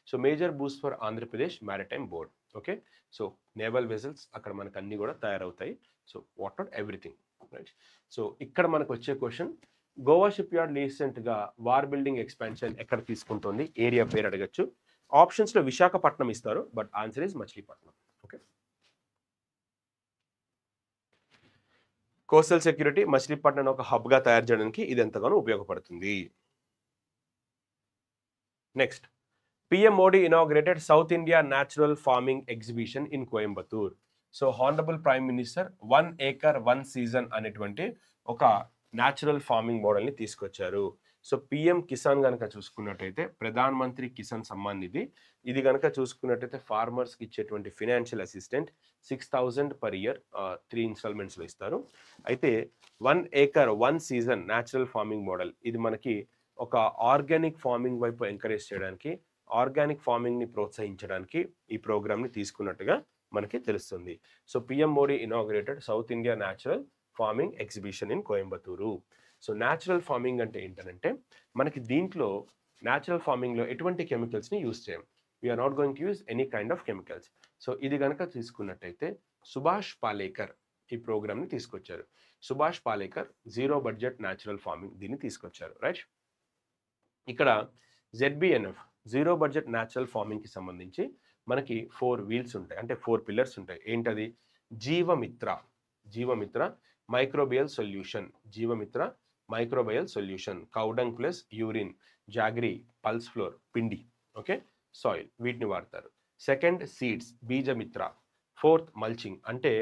So major Boost for Andhra Pradesh maritime board. Okay, so naval vessels అక్కడ మనకు అన్ని కూడా తయారవుతాయి. So what not everything, right. So ఇక్కడ మనకు వచ్చే క్వశ్చన్, గోవా షిప్ యార్డ్ రీసెంట్గా వార్ బిల్డింగ్ ఎక్స్పాన్షన్ ఎక్కడ తీసుకుంటుంది, ఏరియా పేరు అడగచ్చు. ఆప్షన్స్లో విశాఖపట్నం ఇస్తారు, but answer is Machilipatnam. Okay, coastal security Machilipatnam ఒక హబ్గా తయారు చేయడానికి ఇది ఎంతగానో ఉపయోగపడుతుంది. Next, PM Modi inaugurated South India natural farming exhibition in Coimbatore. So honourable prime minister 1 acre 1 season అనేటువంటి ఒక న్యాచురల్ ఫార్మింగ్ మోడల్ని తీసుకొచ్చారు. సో పిఎం కిసాన్ కనుక చూసుకున్నట్టయితే ప్రధాన్ మంత్రి కిసాన్ సమ్మాన్ నిధి, ఇది కనుక చూసుకున్నట్టయితే ఫార్మర్స్కి ఇచ్చేటువంటి ఫినాన్షియల్ అసిస్టెంట్ 6,000 per year 3 installmentsలో ఇస్తారు. అయితే 1 acre 1 season natural farming model, ఇది మనకి ఒక ఆర్గానిక్ ఫార్మింగ్ వైపు ఎంకరేజ్ చేయడానికి, ఆర్గానిక్ ఫార్మింగ్ని ప్రోత్సహించడానికి ఈ ప్రోగ్రామ్ని తీసుకున్నట్టుగా మనకి తెలుస్తుంది. So PM Modi inaugurated South India natural farming exhibition in Coimbatore. So natural farming అంటే ఏంటంటే మనకి దీంట్లో న్యాచురల్ ఫార్మింగ్లో ఎటువంటి కెమికల్స్ని యూజ్ చేయం. We are not going to use any kind of chemicals. So ఇది కనుక తీసుకున్నట్టయితే సుభాష్ పాలేకర్ ఈ ప్రోగ్రామ్ని తీసుకొచ్చారు. Subhash Palekar zero budget natural farming దీన్ని తీసుకొచ్చారు, రైట్. ఇక్కడ ZBNF జీరో బడ్జెట్ న్యాచురల్ ఫార్మింగ్కి సంబంధించి మనకి 4 wheels ఉంటాయి, అంటే 4 pillars ఉంటాయి. ఏంటది? Jeevamitra microbial solution, cow dung plus urine, jaggery, pulse flour, పిండి, ఓకే, సాయిల్, వీటిని వాడతారు. Second seeds, Beejamitra. Fourth mulching, అంటే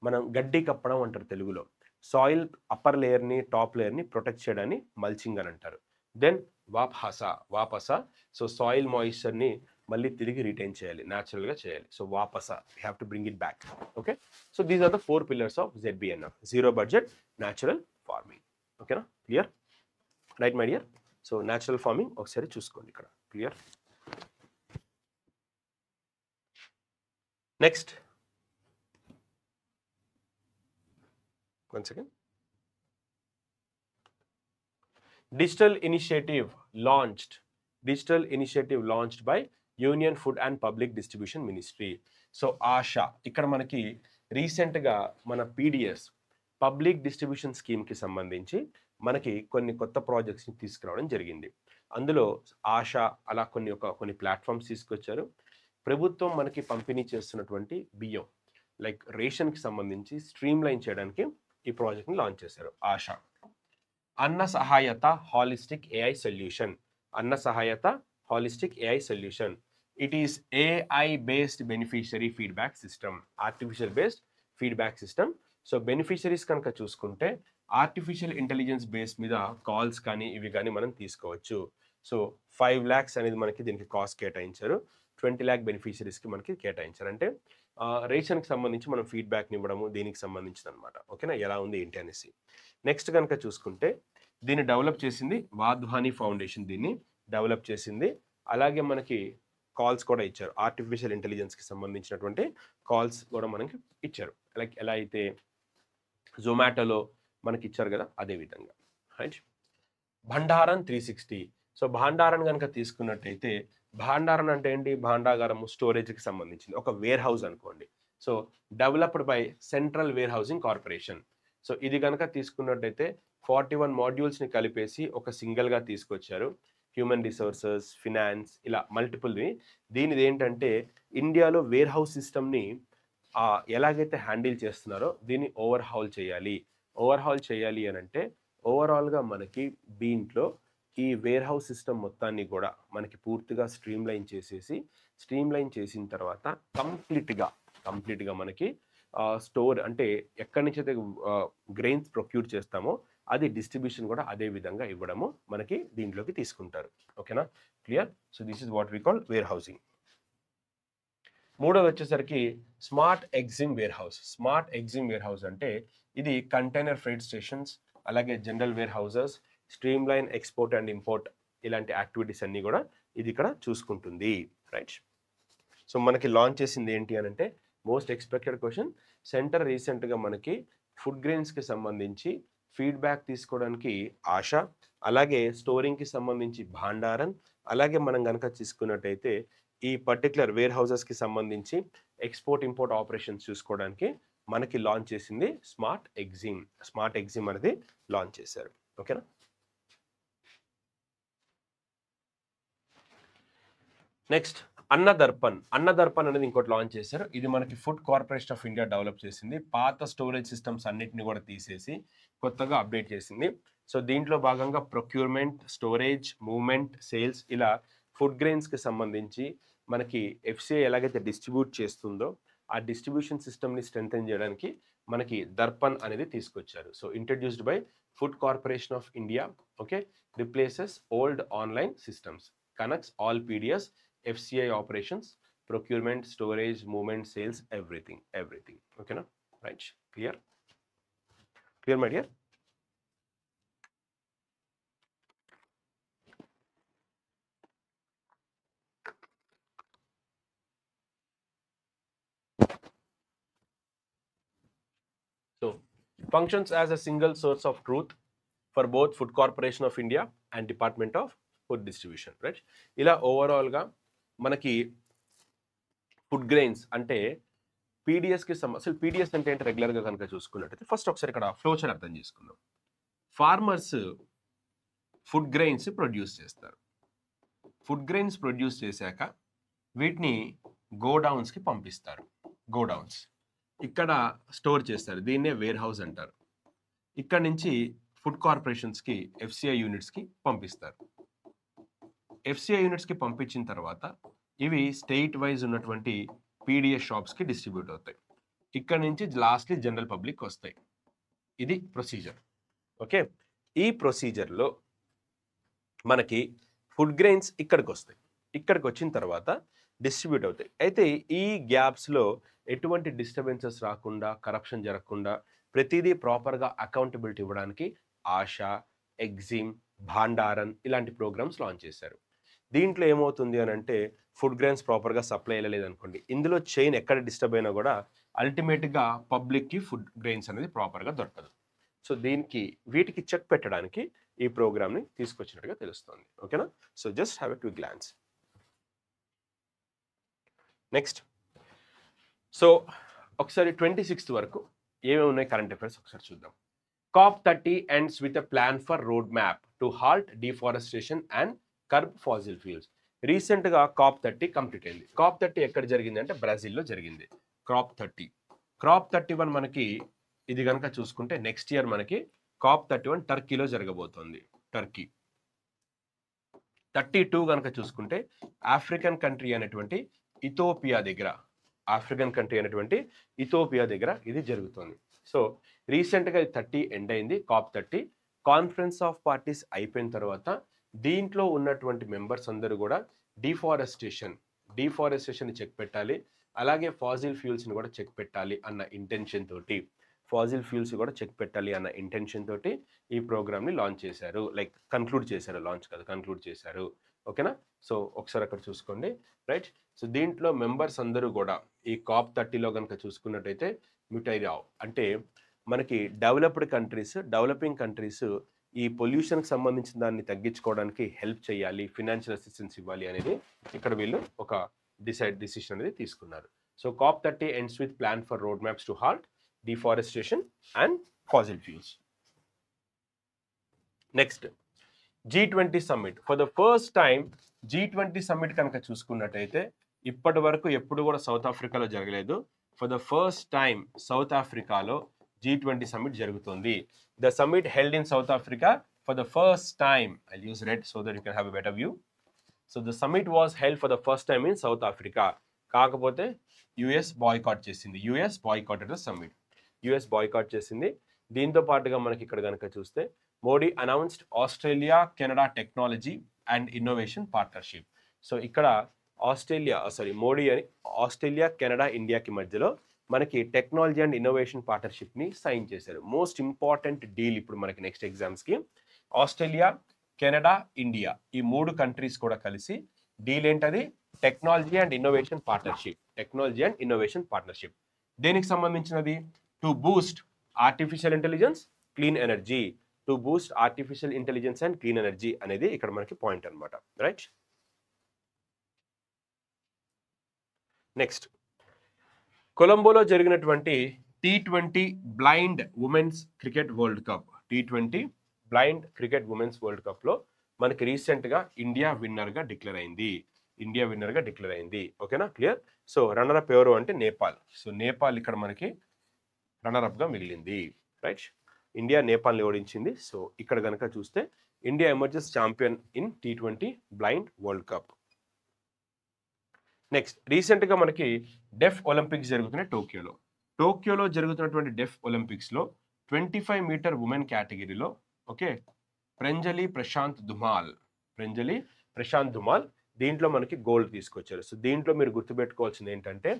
మనం గడ్డి కప్పడం అంటారు తెలుగులో. సాయిల్ అప్పర్ లేయర్ని టాప్ లేయర్ని ప్రొటెక్ట్ చేయడాన్ని మల్చింగ్ అని అంటారు. దెన్ వాపస, సో సాయిల్ మాయిశ్చర్ని మళ్ళీ తిరిగి రిటైన్ చేయాలి, న్యాచురల్గా చేయాలి. So Whapasa, we have to bring it back. Okay, so these are the 4 pillars of ZBNF, zero budget natural farming. ఓకేనా, clear, right my dear. So natural farming ఒకసారి చూసుకోండి ఇక్కడ, clear. Next, one second. Digital initiative launched by Union Food and Public Distribution Ministry. So ASHA, ఇక్కడ మనకి రీసెంట్గా మన PDS public distribution స్కీమ్కి సంబంధించి మనకి కొన్ని కొత్త ప్రాజెక్ట్స్ని తీసుకురావడం జరిగింది. అందులో ఆశా అలా కొన్ని ప్లాట్ఫామ్స్ తీసుకొచ్చారు. ప్రభుత్వం మనకి పంపిణీ చేస్తున్నటువంటి బియ్యం లైక్ రేషన్కి సంబంధించి స్ట్రీమ్లైన్ చేయడానికి ఈ ప్రాజెక్ట్ని లాంచ్ చేశారు Asha. Anna Sahayata holistic AI solution. It is AI based beneficiary feedback system, artificial based feedback system. So beneficiaries కనుక చూసుకుంటే ఆర్టిఫిషియల్ ఇంటెలిజెన్స్ బేస్ మీద కాల్స్ కానీ ఇవి కానీ మనం తీసుకోవచ్చు. సో 5 lakhs అనేది మనకి దీనికి కాస్ట్ కేటాయించారు, 20 lakh బెనిఫిషరీస్కి మనకి కేటాయించారు. అంటే రేషన్కి సంబంధించి మనం ఫీడ్బ్యాక్ని ఇవ్వడము దీనికి సంబంధించిన అనమాట. ఓకేనా, ఎలా ఉంది ఏంటి అనేసి. నెక్స్ట్ కనుక చూసుకుంటే దీన్ని డెవలప్ చేసింది వాధ్వానీ ఫౌండేషన్, దీన్ని డెవలప్ చేసింది. అలాగే మనకి కాల్స్ కూడా ఇచ్చారు, ఆర్టిఫిషియల్ ఇంటెలిజెన్స్కి సంబంధించినటువంటి కాల్స్ కూడా మనకి ఇచ్చారు. లైక్ ఎలా అయితే జొమాటోలో మనకి ఇచ్చారు కదా, అదే విధంగా, రైట్. భండారన్ 360. సో భాండారన్ కనుక తీసుకున్నట్టయితే, భాండారన్ అంటే ఏంటి? భాండాగారము, స్టోరేజ్కి సంబంధించింది, ఒక వేర్ హౌస్ అనుకోండి. So developed by central warehousing corporation. So ఇది కనుక తీసుకున్నట్టయితే 41 మాడ్యూల్స్ని కలిపేసి ఒక సింగిల్గా తీసుకొచ్చారు. హ్యూమన్ రిసోర్సెస్, ఫినాన్స్, ఇలా మల్టిపుల్వి. దీనిది ఏంటంటే ఇండియాలో వేర్ హౌస్ సిస్టమ్ని ఎలాగైతే హ్యాండిల్ చేస్తున్నారో దీన్ని ఓవర్హాల్ చేయాలి అని అంటే ఓవరాల్గా మనకి దీంట్లో ఈ వేర్ హౌస్ సిస్టమ్ మొత్తాన్ని కూడా మనకి పూర్తిగా స్ట్రీమ్లైన్ చేసిన తర్వాత కంప్లీట్గా మనకి స్టోర్ అంటే ఎక్కడి నుంచి అయితే గ్రెయిన్స్ ప్రొక్యూర్ చేస్తామో అది డిస్ట్రిబ్యూషన్ కూడా అదే విధంగా ఇవ్వడము మనకి దీంట్లోకి తీసుకుంటారు. ఓకేనా, clear? So this is what we call warehousing. మూడోది వచ్చేసరికి smart EXIM warehouse. Smart EXIM warehouse అంటే ఇది కంటైనర్ ఫ్రైట్ స్టేషన్స్, అలాగే general warehouses, streamline export and import ఇలాంటి యాక్టివిటీస్ అన్నీ కూడా ఇది ఇక్కడ చూసుకుంటుంది, రైట్? సో మనకి లాంచ్ చేసింది ఏంటి అని అంటే మోస్ట్ ఎక్స్పెక్టెడ్ క్వశ్చన్. సెంటర్ రీసెంట్గా మనకి ఫుడ్ గ్రెయిన్స్కి సంబంధించి ఫీడ్బ్యాక్ తీసుకోవడానికి ఆశ, అలాగే స్టోరింగ్కి సంబంధించి భాండారన్, అలాగే మనం కనుక తీసుకున్నట్టయితే ఈ పర్టికులర్ వేర్ హౌసెస్కి సంబంధించి ఎక్స్పోర్ట్ ఇంపోర్ట్ ఆపరేషన్స్ చూసుకోవడానికి మనకి లాంచ్ చేసింది స్మార్ట్ ఎగ్జిమ్. స్మార్ట్ ఎగ్జిమ్ అనేది లాంచ్ చేశారు. ఓకేనా, నెక్స్ట్ అన్నదర్పణ్. అన్నదర్పణ్ అనేది ఇంకోటి లాంచ్ చేశారు. ఇది మనకి food corporation of India develop చేసింది. పాత స్టోరేజ్ సిస్టమ్స్ అన్నిటిని కూడా తీసేసి కొత్తగా అప్డేట్ చేసింది. సో దీంట్లో భాగంగా ప్రొక్యూర్మెంట్, స్టోరేజ్, మూవ్మెంట్, సేల్స్ ఇలా ఫుడ్ గ్రెయిన్స్కి సంబంధించి మనకి ఎఫ్సిఐ ఎలాగైతే డిస్ట్రిబ్యూట్ చేస్తుందో ఆ డిస్ట్రిబ్యూషన్ సిస్టమ్ని స్ట్రెంథెన్ చేయడానికి మనకి దర్పణ్ అనేది తీసుకొచ్చారు. So introduced by food corporation of India. Okay, replaces old online systems, connects all PDS, FCI operations, procurement, storage, movement, sales, everything. Okay, na? Right? Clear, my dear? So functions as a single source of truth for both Food Corporation of India and Department of Food Distribution, right? ఇలా overall గా మనకి food grains అంటే పీడిఎస్కి అసలు PDS అంటే ఏంటి రెగ్యులర్గా కనుక చూసుకున్నట్టయితే ఫస్ట్ ఒకసారి ఇక్కడ ఫ్లోచర్ అర్థం చేసుకుందాం. ఫార్మర్స్ ఫుడ్ గ్రెయిన్స్ ప్రొడ్యూస్ చేస్తారు. ఫుడ్ గ్రెయిన్స్ ప్రొడ్యూస్ చేశాక వీటిని గోడౌన్స్కి పంపిస్తారు. గోడౌన్స్ ఇక్కడ స్టోర్ చేస్తారు, దీన్నే వేర్ హౌస్ అంటారు. ఇక్కడ నుంచి ఫుడ్ కార్పొరేషన్స్కి FCI యూనిట్స్కి పంపిస్తారు. FCI యూనిట్స్కి పంపించిన తర్వాత ఇవి స్టేట్ వైజ్ ఉన్నటువంటి పీడిఎస్ షాప్స్కి డిస్ట్రిబ్యూట్ అవుతాయి. ఇక్కడ నుంచి లాస్ట్లీ జనరల్ పబ్లిక్ వస్తాయి. ఇది ప్రొసీజర్. ఓకే, ఈ ప్రొసీజర్లో మనకి ఫుడ్ గ్రెయిన్స్ ఇక్కడికి వస్తాయి. ఇక్కడికి వచ్చిన తర్వాత డిస్ట్రిబ్యూట్ అవుతాయి. అయితే ఈ గ్యాప్స్లో ఎటువంటి డిస్టర్బెన్సెస్ రాకుండా, కరప్షన్ జరగకుండా ప్రతిదీ ప్రాపర్గా అకౌంటబిలిటీ ఇవ్వడానికి ఆశా, ఎగ్జిమ్, భాండారన్ ఇలాంటి ప్రోగ్రామ్స్ లాంచ్ చేశారు. దీంట్లో ఏమవుతుంది అని అంటే ఫుడ్ గ్రెయిన్స్ ప్రాపర్గా సప్లై అయ్యలేదు అనుకోండి, ఇందులో చైన్ ఎక్కడ డిస్టర్బ్ అయినా కూడా అల్టిమేట్గా పబ్లిక్కి ఫుడ్ గ్రెయిన్స్ అనేది ప్రాపర్గా దొరకదు. సో వీటికి చెక్ పెట్టడానికి ఈ ప్రోగ్రామ్ని తీసుకొచ్చినట్టుగా తెలుస్తుంది. ఓకేనా, so just have a quick glance. Next, so ఒకసారి 26th వరకు ఏమేమి ఉన్నాయి కరెంట్ అఫైర్స్ ఒకసారి చూద్దాం. COP30 ends with a plan for roadmap to halt deforestation and curb fossil fuels. రీసెంట్గా COP30 కంప్లీట్ అయింది. COP30 ఎక్కడ జరిగింది అంటే బ్రెజిల్లో జరిగింది. COP31 మనకి ఇది కనుక చూసుకుంటే నెక్స్ట్ ఇయర్ మనకి COP31 టర్కీలో జరగబోతోంది. టర్కీ 32 కనుక చూసుకుంటే ఆఫ్రికన్ కంట్రీ అనేటువంటి ఇథియోపియా దగ్గర ఇది జరుగుతుంది. సో రీసెంట్గా 30 ఎండ్ అయింది. COP30 కాన్ఫరెన్స్ ఆఫ్ పార్టీస్ అయిపోయిన తర్వాత దీంట్లో ఉన్నటువంటి మెంబర్స్ అందరూ కూడా డిఫారెస్టేషన్ చెక్ పెట్టాలి, అలాగే ఫాజిల్ ఫ్యూల్స్ని కూడా చెక్ పెట్టాలి అన్న ఇంటెన్షన్ తోటి ఈ ప్రోగ్రామ్ని లాంచ్ చేశారు. లైక్ కంక్లూడ్ చేశారు. ఓకేనా, సో ఒకసారి అక్కడ చూసుకోండి, రైట్? సో దీంట్లో మెంబర్స్ అందరూ కూడా ఈ COP30లో కనుక చూసుకున్నట్టయితే మిటైరావ్ అంటే మనకి డెవలపింగ్ కంట్రీస్ ఈ పొల్యూషన్కి సంబంధించిన దాన్ని తగ్గించుకోవడానికి హెల్ప్ చేయాలి, ఫినాన్షియల్ అసిస్టెన్స్ ఇవ్వాలి అనేది ఇక్కడ వీళ్ళు ఒక డిసిషన్ అనేది తీసుకున్నారు. So COP30 ends with plan for roadmaps to halt deforestation and fossil fuels. Next, G20 summit. For the first time G20 summit కనుక చూసుకున్నట్టయితే ఇప్పటి వరకు ఎప్పుడు కూడా సౌత్ ఆఫ్రికాలో జరగలేదు. For the first time south ఆఫ్రికాలో G20 సమ్మిట్ జరుగుతుంది. The summit held in south Africa for the first time. I'll use red so that you can have a better view. So the summit was held for the first time in South Africa. కాకపోతే US boycott చేసింది. US boycotted the summit. US boycott చేసింది. దీంతో పాటుగా మనకి ఇక్కడ కనుక చూస్తే Modi announced Australia Canada technology and innovation partnership. So ఇక్కడ మోడీ అని ఆస్ట్రేలియా కెనడా ఇండియాకి మధ్యలో మనకి టెక్నాలజీ అండ్ ఇన్నోవేషన్ పార్ట్నర్షిప్ని సైన్ చేశారు. మోస్ట్ ఇంపార్టెంట్ డీల్ ఇప్పుడు మనకి నెక్స్ట్ ఎగ్జామ్స్కి. ఆస్ట్రేలియా కెనడా ఇండియా ఈ 3 కంట్రీస్ కూడా కలిసి డీల్ ఏంటది? Technology and innovation partnership. Technology and innovation partnership దేనికి సంబంధించినది? To Boost artificial intelligence, clean energy. To Boost artificial intelligence and clean energy అనేది ఇక్కడ మనకి పాయింట్ అనమాట. రైట్. నెక్స్ట్, కొలంబోలో జరిగినటువంటి T20 blind women's cricket world cup. T20 blind cricket women's world కప్లో మనకి రీసెంట్గా ఇండియా విన్నర్గా డిక్లేర్ అయింది. ఓకేనా, క్లియర్. సో రన్నరప్ ఎవరు అంటే నేపాల్. సో నేపాల్ ఇక్కడ మనకి రన్నరప్గా మిగిలింది. రైట్, ఇండియా నేపాల్ని ఓడించింది. సో ఇక్కడ కనుక చూస్తే India emerges champion in T20 blind world cup. Next, రీసెంట్గా మనకి డెఫ్ ఒలింపిక్స్ జరుగుతున్నాయి టోక్యోలో జరుగుతున్నటువంటి డెఫ్ ఒలింపిక్స్లో 25 మీటర్ ఉమెన్ కేటగిరీలో ఓకే ప్రంజలి ప్రశాంత్ ధుమాల్ దీంట్లో మనకి గోల్డ్ తీసుకొచ్చారు. సో దీంట్లో మీరు గుర్తుపెట్టుకోవాల్సింది ఏంటంటే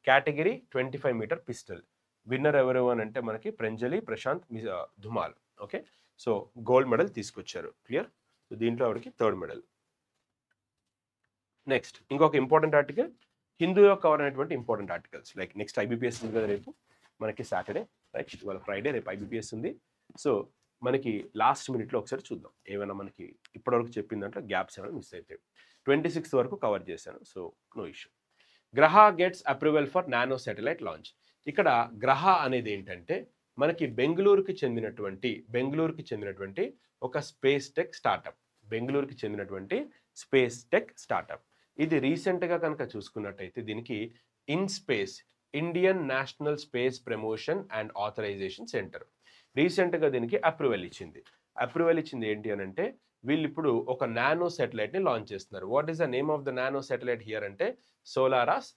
కేటగిరీ 25 మీటర్ పిస్టల్. విన్నర్ ఎవరు అని అంటే మనకి Pranjali Prashant Dhumal. Okay, so gold medal తీసుకొచ్చారు. క్లియర్. సో దీంట్లో ఆవిడకి 3rd మెడల్. నెక్స్ట్, ఇంకొక ఇంపార్టెంట్ ఆర్టికల్, హిందూలో కవర్ అయినటువంటి important articles. Like next IBPS ఉంది కదా రేపు మనకి సాటర్డే. రైట్, ఇవాళ ఫ్రైడే, రేపు IBPS ఉంది. సో మనకి లాస్ట్ మినిట్లో ఒకసారి చూద్దాం ఏమైనా మనకి ఇప్పటివరకు చెప్పిందంటే గ్యాప్స్ ఏమైనా మిస్ అయితే. 26 వరకు కవర్ చేశాను. So no issue. Graha gets approval for nano satellite launch. ఇక్కడ గ్రహ అనేది ఏంటంటే మనకి బెంగళూరుకి చెందినటువంటి ఒక స్పేస్ టెక్ స్టార్టప్. ఇది రీసెంట్గా కనుక చూసుకున్నట్టయితే దీనికి Indian National Space Promotion and Authorisation Centre రీసెంట్గా దీనికి అప్రూవల్ ఇచ్చింది ఏంటి అని అంటే వీళ్ళు ఇప్పుడు ఒక నానో శాటిలైట్ని లాంచ్ చేస్తున్నారు. What is the name of the nano satellite here అంటే సోలారస్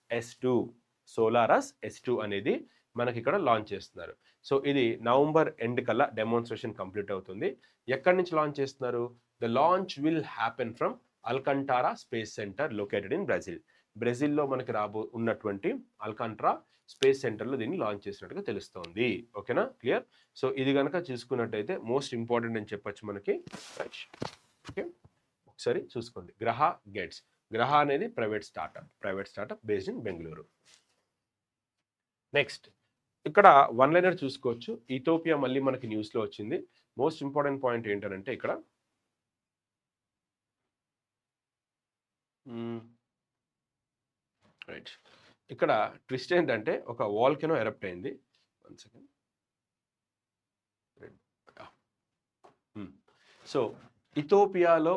S2 అనేది మనకి ఇక్కడ లాంచ్ చేస్తున్నారు. సో ఇది నవంబర్ ఎండ్ కల్లా డెమోన్స్ట్రేషన్ కంప్లీట్ అవుతుంది. ఎక్కడి నుంచి లాంచ్ చేస్తున్నారు? The launch will happen from Alcantara space centre located in బ్రెజిల్లో మనకి ఉన్నటువంటి అల్కంటారా స్పేస్ సెంటర్లో దీన్ని లాంచ్ చేసినట్టుగా తెలుస్తోంది. ఓకేనా, క్లియర్. సో ఇది కనుక చూసుకున్నట్టయితే మోస్ట్ ఇంపార్టెంట్ అని చెప్పొచ్చు మనకి. ఓకే, ఒకసారి చూసుకోండి. గ్రహ అనేది private startup based in Bengaluru. Next, ఇక్కడ వన్ లైనర్ చూసుకోవచ్చు. ఇథియోపియా మళ్ళీ మనకి న్యూస్లో వచ్చింది. మోస్ట్ ఇంపార్టెంట్ పాయింట్ ఏంటంటే ఇక్కడ రైట్, ఇక్కడ ట్విస్ట్ ఏంటంటే ఒక వాల్కెనో ఎరప్ట్ అయింది. 1 సెకండ్. సో ఇథియోపియాలో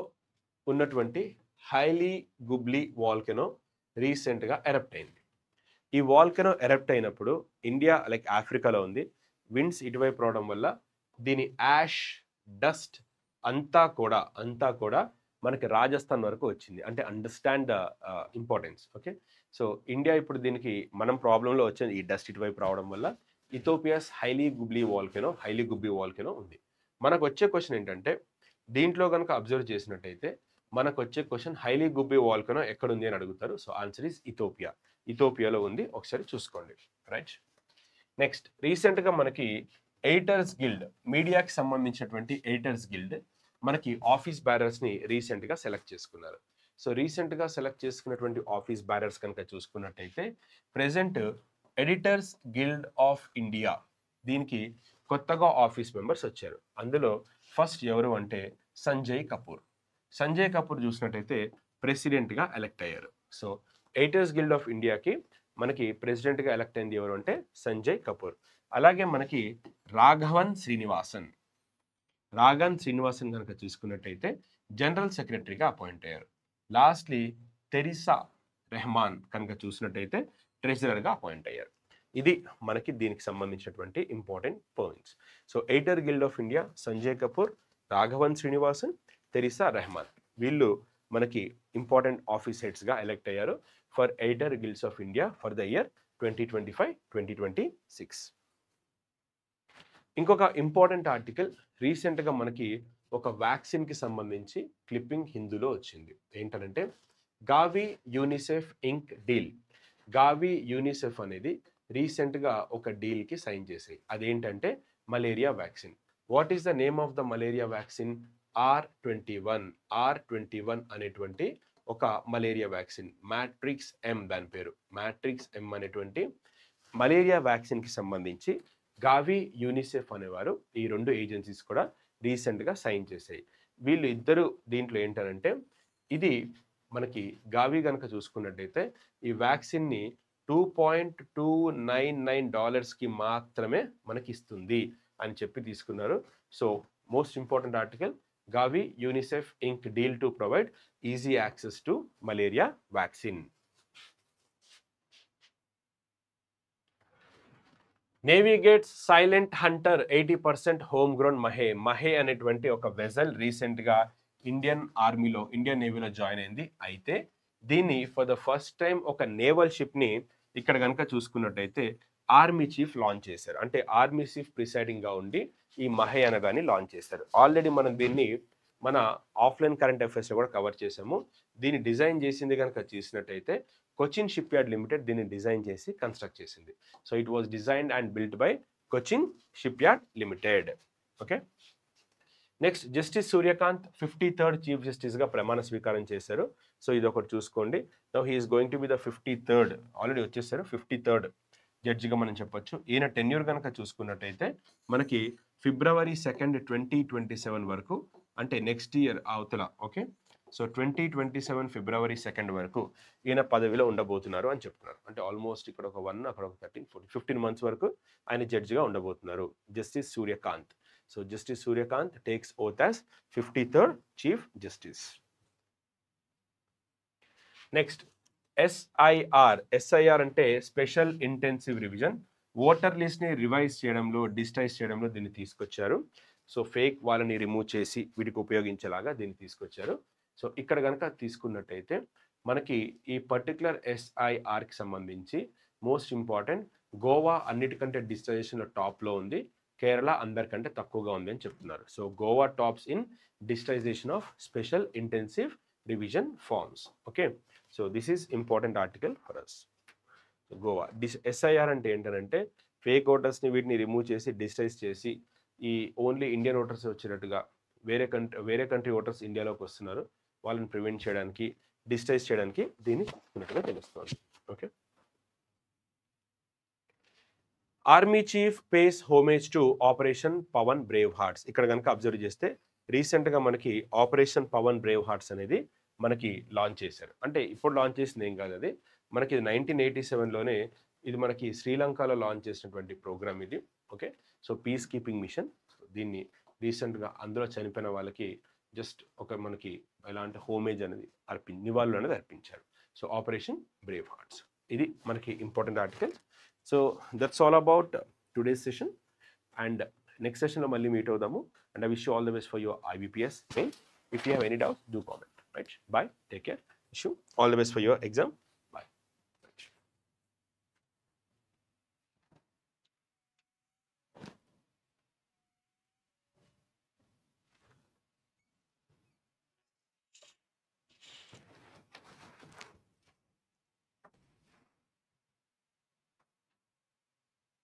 ఉన్నటువంటి హైలీ గుబ్లీ వాల్కెనో రీసెంట్గా ఎరప్ట్ అయింది. ఈ వాల్కెనో ఎరప్ట్ అయినప్పుడు ఇండియా లైక్ ఆఫ్రికాలో ఉంది. విండ్స్ ఇటువైపు రావడం వల్ల దీని యాష్ డస్ట్ అంతా కూడా మనకి రాజస్థాన్ వరకు వచ్చింది. అంటే understand the importance. Okay, so India ఇప్పుడు దీనికి మనం ప్రాబ్లంలో వచ్చింది ఈ డస్ట్ ఇటువైపు రావడం వల్ల. ఇథియోపియాస్ హైలీ గుబ్లీ వాల్కెనో ఉంది. మనకు వచ్చే క్వశ్చన్ ఏంటంటే దీంట్లో కనుక అబ్జర్వ్ చేసినట్టయితే మనకు వచ్చే క్వశ్చన్ హైలీ గుబ్బీ వాల్కెనో ఎక్కడుంది అని అడుగుతారు. సో ఆన్సర్ ఈస్ ఇథియోపియాలో ఉంది. ఒకసారి చూసుకోండి. రైట్. నెక్స్ట్, రీసెంట్గా మనకి ఎడిటర్స్ గిల్డ్, మీడియాకి సంబంధించినటువంటి ఎడిటర్స్ గిల్డ్ మనకి ఆఫీస్ బ్యారర్స్ని రీసెంట్గా సెలెక్ట్ చేసుకున్నారు. సో రీసెంట్గా సెలెక్ట్ చేసుకున్నటువంటి ఆఫీస్ బ్యారర్స్ కనుక చూసుకున్నట్టయితే present editors guild of India దీనికి కొత్తగా ఆఫీస్ మెంబర్స్ వచ్చారు. అందులో ఫస్ట్ ఎవరు అంటే సంజయ్ కపూర్ చూసినట్టయితే ప్రెసిడెంట్గా ఎలక్ట్ అయ్యారు. సో ఎడిటర్స్ గిల్డ్ ఆఫ్ ఇండియాకి మనకి ప్రెసిడెంట్గా ఎలక్ట్ అయింది ఎవరు అంటే సంజయ్ కపూర్. అలాగే మనకి రాఘవన్ శ్రీనివాసన్ కనుక చూసుకున్నట్టయితే జనరల్ సెక్రటరీగా అపాయింట్ అయ్యారు. లాస్ట్లీ తెరిసా రెహమాన్ కనుక చూసినట్టయితే ట్రెజరర్గా అపాయింట్ అయ్యారు. ఇది మనకి దీనికి సంబంధించినటువంటి important points. So Editor Guild of India Sanjay Kapoor, Raghavan Srinivasan, Teresa Rehman వీళ్ళు మనకి ఇంపార్టెంట్ ఆఫీస్ హెడ్స్గా ఎలెక్ట్ అయ్యారు for Editor Guilds of India for the year 2025-2026. ఇంకొక ఇంపార్టెంట్ ఆర్టికల్ రీసెంట్గా మనకి ఒక వ్యాక్సిన్కి సంబంధించి క్లిప్పింగ్ హిందూలో వచ్చింది. ఏంటంటే Gavi UNICEF ink deal. Gavi UNICEF అనేది రీసెంట్గా ఒక డీల్కి సైన్ చేసాయి. అదేంటంటే malaria vaccine. What is the name of the malaria vaccine? R21 అనేటువంటి ఒక మలేరియా వ్యాక్సిన్. మ్యాట్రిక్స్ ఎం దాని పేరు. మ్యాట్రిక్స్ ఎం అనేటువంటి మలేరియా వ్యాక్సిన్కి సంబంధించి గావి యూనిసెఫ్ అనేవారు ఈ రెండు ఏజెన్సీస్ కూడా రీసెంట్గా సైన్ చేశాయి. వీళ్ళు ఇద్దరు దీంట్లో ఏంటంటే ఇది మనకి గావి కనుక చూసుకున్నట్టయితే ఈ వ్యాక్సిన్ని $2.299 మాత్రమే మనకి ఇస్తుంది అని చెప్పి తీసుకున్నారు. So most important article, Gavi UNICEF ink deal to provide easy access to malaria vaccine. Navy gets silent hunter 80% home grown Mahe అనేటువంటి ఒక వెజల్ రీసెంట్గా ఇండియన్ నేవీలో జాయిన్ అయింది. అయితే దీన్ని ఫర్ ద ఫస్ట్ టైం ఒక నేవల్ షిప్ని ఇక్కడ కనుక చూసుకున్నట్టయితే ఆర్మీ చీఫ్ లాంచ్ చేశారు. అంటే ఆర్మీ చీఫ్ ప్రిసైడింగ్గా ఉండి ఈ మహే అనగాని లాంచ్ చేశారు. ఆల్రెడీ మనం దీన్ని మన ఆఫ్లైన్ కరెంట్ అఫైర్స్లో కూడా కవర్ చేసాము. దీన్ని డిజైన్ చేసింది కనుక చూసినట్టయితే కొచ్చిన్ షిప్ యార్డ్ లిమిటెడ్ దీన్ని డిజైన్ చేసి కన్స్ట్రక్ట్ చేసింది. So it was designed and built by Cochin ship yard limited. Okay, next justice Suryakant 53rd chief జస్టిస్గా ప్రమాణ స్వీకారం చేశారు. సో ఇది ఒకటి చూసుకోండి. Now he is going to be the 53rd, already వచ్చేసారు 53rd జడ్జిగా మనం చెప్పొచ్చు. ఈయన టెన్యూర్ కనుక చూసుకున్నట్టయితే మనకి February 2nd, 2027 వరకు, అంటే నెక్స్ట్ ఇయర్ అవతల. ఓకే, సో 2027 February 2nd వరకు ఈయన పదవిలో ఉండబోతున్నారు అని చెప్తున్నారు. అంటే ఆల్మోస్ట్ ఇక్కడ ఒక 1, అక్కడ ఒక 13, 14, 15 months వరకు ఆయన జడ్జిగా ఉండబోతున్నారు justice Suryakant. So justice Suryakant takes oath as 53rd chief justice. Next SIR అంటే స్పెషల్ ఇంటెన్సివ్ రివిజన్. ఓటర్ లిస్ట్ని రివైజ్ చేయడంలో, డిజిటైజ్ చేయడంలో దీన్ని తీసుకొచ్చారు. సో ఫేక్ వాళ్ళని రిమూవ్ చేసి వీటికి ఉపయోగించేలాగా దీన్ని తీసుకొచ్చారు. సో ఇక్కడ కనుక తీసుకున్నట్టయితే మనకి ఈ పర్టికులర్ SIRకి సంబంధించి మోస్ట్ ఇంపార్టెంట్ గోవా అన్నిటికంటే డిజిటైజేషన్లో టాప్లో ఉంది, కేరళ అందరికంటే తక్కువగా ఉంది అని చెప్తున్నారు. So Goa tops in digitisation of special intensive revision forms. Okay, so this is important article for us. Goa SIR అంటే ఏంటంటే ఫేక్ ఓటర్స్ని వీటిని రిమూవ్ చేసి డిజిటైజ్ చేసి ఈ ఓన్లీ ఇండియన్ ఓటర్స్ వచ్చేటట్టుగా వేరే కంట్రీ ఓటర్స్ ఇండియాలోకి వస్తున్నారు, వాళ్ళని ప్రివెంట్ చేయడానికి, డిజిటైజ్ చేయడానికి దీన్ని తీసుకున్నట్టుగా తెలుస్తుంది. Okay, army chief pays homage to operation Pawan brave hearts. ఇక్కడ కనుక అబ్జర్వ్ చేస్తే రీసెంట్గా మనకి ఆపరేషన్ పవన్ బ్రేవ్ హార్ట్స్ అనేది మనకి లాంచ్ చేశారు. అంటే ఇప్పుడు లాంచ్ చేసింది ఏం కాదు, అది మనకి 1987లోనే ఇది మనకి శ్రీలంకలో లాంచ్ చేసినటువంటి ప్రోగ్రామ్ ఇది. Okay, so peacekeeping mission. దీన్ని రీసెంట్గా అందులో చనిపోయిన వాళ్ళకి జస్ట్ ఒక మనకి ఎలాంటి హోమేజ్ అనేది నివాళులు అనేది అర్పించారు. సో ఆపరేషన్ బ్రేవ్ హార్ట్స్ ఇది మనకి important article. So that's all about today's session, and next సెషన్లో మళ్ళీ మీట్ అవుదాము. And I wish you all the best for your IBPS main. If you have any doubts, do comment. Right? Bye. Take care. Wish you all the best for your exam.